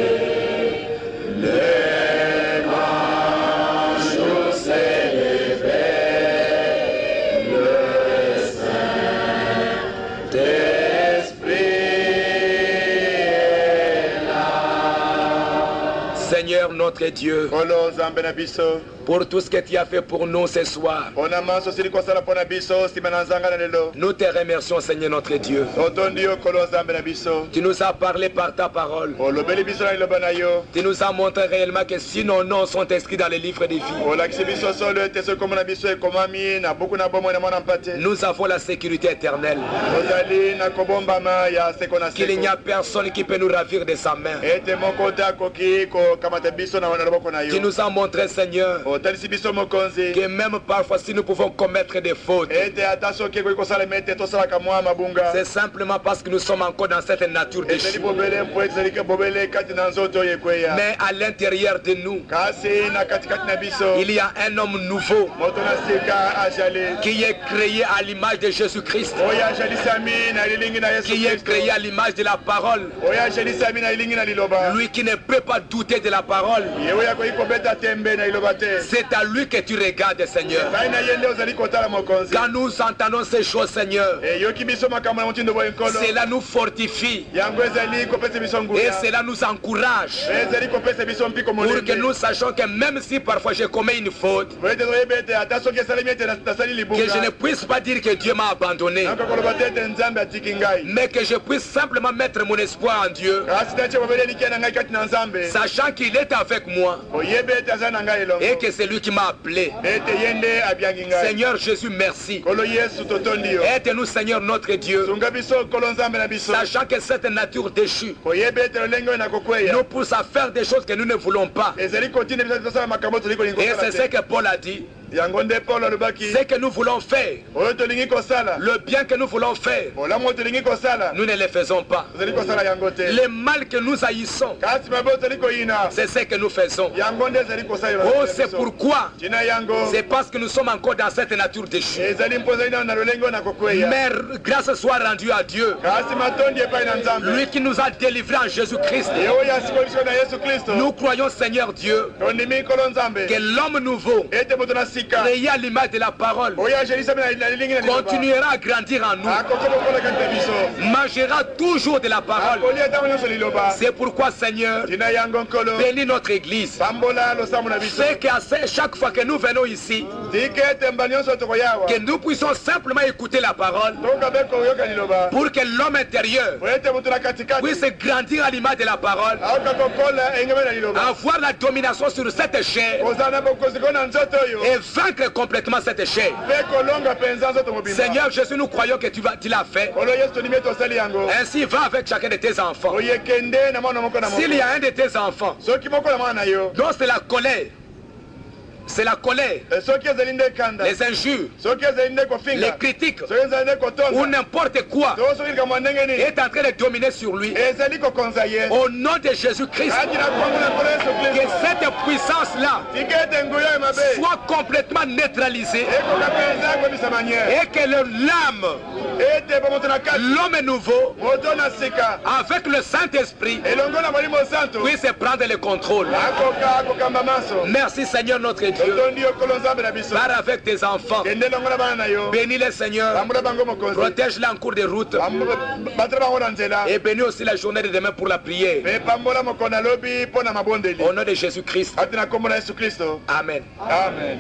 Les manches s'est levé, le Saint-Esprit est là. Seigneur notre Dieu, Olo nzambe na biso. pour tout ce que tu as fait pour nous ce soir, Ona maso sili kosala pona biso sima na nzanga na lelo. nous te remercions, Seigneur notre Dieu. Otondi yo kolo nzambe na biso. Tu nous as parlé par ta parole. Olobeli biso na liloba na yo. Tu nous as montré réellement que si nos noms sont inscrits dans le livre de vie, Olakisi biso solo ete soki komona biso ekomami na buku na bomoi na mwana mpate. nous avons la sécurité éternelle. Ozali na kobombama ya seko na Qu'il n'y seko. a personne qui peut nous ravir de sa main. Ete moko te akoki kokamata biso biso na loboko na qui yo. nous a montré, Seigneur, Otalisi biso mokonzi. que même parfois si nous pouvons commettre des fautes, Ete ata soki ekoki kosala mete tosalaka mwa mabunga. c'est simplement parce que nous sommes encore dans cette nature Ezali déchue. bobele mpo ezali ke bobele kati na nzoto oyo ekweya. Mais à l'intérieur de nous, Kasi na katikati na biso. il y a un homme nouveau Moto na sika ajali. qui est créé à l'image de Jésus-Christ, Oyo ajalisami na lilingi na Yesu qui est Kristo. créé à l'image de la parole. Oyo ajalisami na lilingi na liloba. Lui qui ne peut pas douter de la parole. Ye oyo akoki kobeta tembe na liloba te. C'est à lui que tu regardes, Seigneur. Ngai na ye nde ozali kotala mokonzi. Quand nous entendons ces choses, Seigneur, Yoki biso makambo na motindo boye nkolo. cela nous fortifie Yango ezali kopesa biso et nguya. cela nous encourage Ezali kopesa biso mpiko pour que molende. nous sachions que même si parfois je commets une faute, Oyo te toyebi ete ata soki esalemi ete nasali que je ne libunga. puisse pas dire que Dieu m'a abandonné, Nakokoloba te ete nzambe atiki ngai. mais que je puisse simplement mettre mon espoir en Dieu, Kasi natie bobele likia na ngai kati na nzambe. sachant qu'il est avec moi Oyebi ete aza na ngai elongo. et que c'est lui qui m'a appelé. Ete ye nde abiangi ngai. Seigneur Jésus, merci. Kolo Yesu totondi yo. Aide-nous, Seigneur notre Dieu, Sunga biso kolo nzambe na biso. sachant que cette nature déchue Oyebi ete lolenge oyo nakokweya. nous pousse à faire des choses que nous ne voulons pas. Ezali kotina biso tosala makambo tolingi kolingi Et c'est kosala ce te. que Paul a dit. Yango nde Paul alobaki. Ce que nous voulons faire, Oyo tolingi kosala. le bien que nous voulons faire, Olamu oyo tolingi kosala. nous ne le faisons pas. Tozali kosala yango te. Le mal que nous haïssons, Kasi mabe oyo tozali koyina. c'est ce que nous faisons. Yango nde ezali kosala. Oh, c'est pourquoi, Tina yango. c'est parce que nous sommes encore dans cette nature déchue. Ezali mpo ezali na lolenge oyo nakokweya. Mais grâce soit rendue à Dieu, Kasi matondi epai na nzambe. lui qui nous a délivrés en Jésus-Christ. Ye oyo asiko biso na Yesu Kristo. Nous croyons, Seigneur Dieu, Tondimi kolo nzambe. que l'homme nouveau, Ete moto na sika. créé à l'image de la parole, Oyo ajelisami na lilingi na liloba. continuera à grandir en nous, Akoki bokola kati na biso. mangera toujours de la parole. Akoli ata nyonso liloba. C'est pourquoi, Seigneur, Tina yango nkolo. bénis notre église. Pambola losambo na biso. C'est qu'à chaque fois que nous venons ici, Tike ete mba nyonso tokoyawa. que nous puissions simplement écouter la parole Toka be koyoka liloba. pour que l'homme intérieur Po ete moto na katikati. puisse grandir à l'image de la parole, Aoka kokola engeme na liloba. avoir la domination sur cette chair Kozala na bokozi ko na nzoto oyo. et vaincre complètement cette chair. Pe kolonga penza nzoto mobimba. Seigneur Jésus, nous croyons que tu l'as fait. Kolo Yesu tonimi ete osali yango. Ainsi, va avec chacun de tes enfants. Oyekende na mwana moko na moko. S'il y a un de tes enfants Soki moko na mwana na yo. dont c'est la colère, c'est la colère, Soki ezali nde kanda. les injures, Soki ezali nde kofinga. les critiques Soki ezali nde kotonda. ou n'importe quoi To soki likambo ndenge nini. est en train de dominer sur lui, Ezali kokonza ye. au nom de Jésus-Christ, Ati na kombo na kolo Yesu que Kristo. cette puissance-là Tike ete nguyo ya mabe. soit complètement neutralisée Ekoka penza kobisa manière. et que l'âme, Ete po moto na kati. l'homme nouveau, Moto na sika. avec le Saint-Esprit, Elongo na molimo santo. puisse prendre le contrôle. Akokamba maso. Merci Seigneur notre Dieu. Totondi yo kolo nzambe na biso. Pars avec tes enfants. Kende longo na bana na yo. Bénis les Seigneur. Pambola bango mokonzi. Protège-les en cours de route. Batela bango na nzela. Et bénis aussi la journée de demain pour la prière. Pe pambola mokonzi alobi mpo na mabondeli. Au nom de Jésus-Christ. Ati na kombo na Yesu Kristo. Amen. Amen.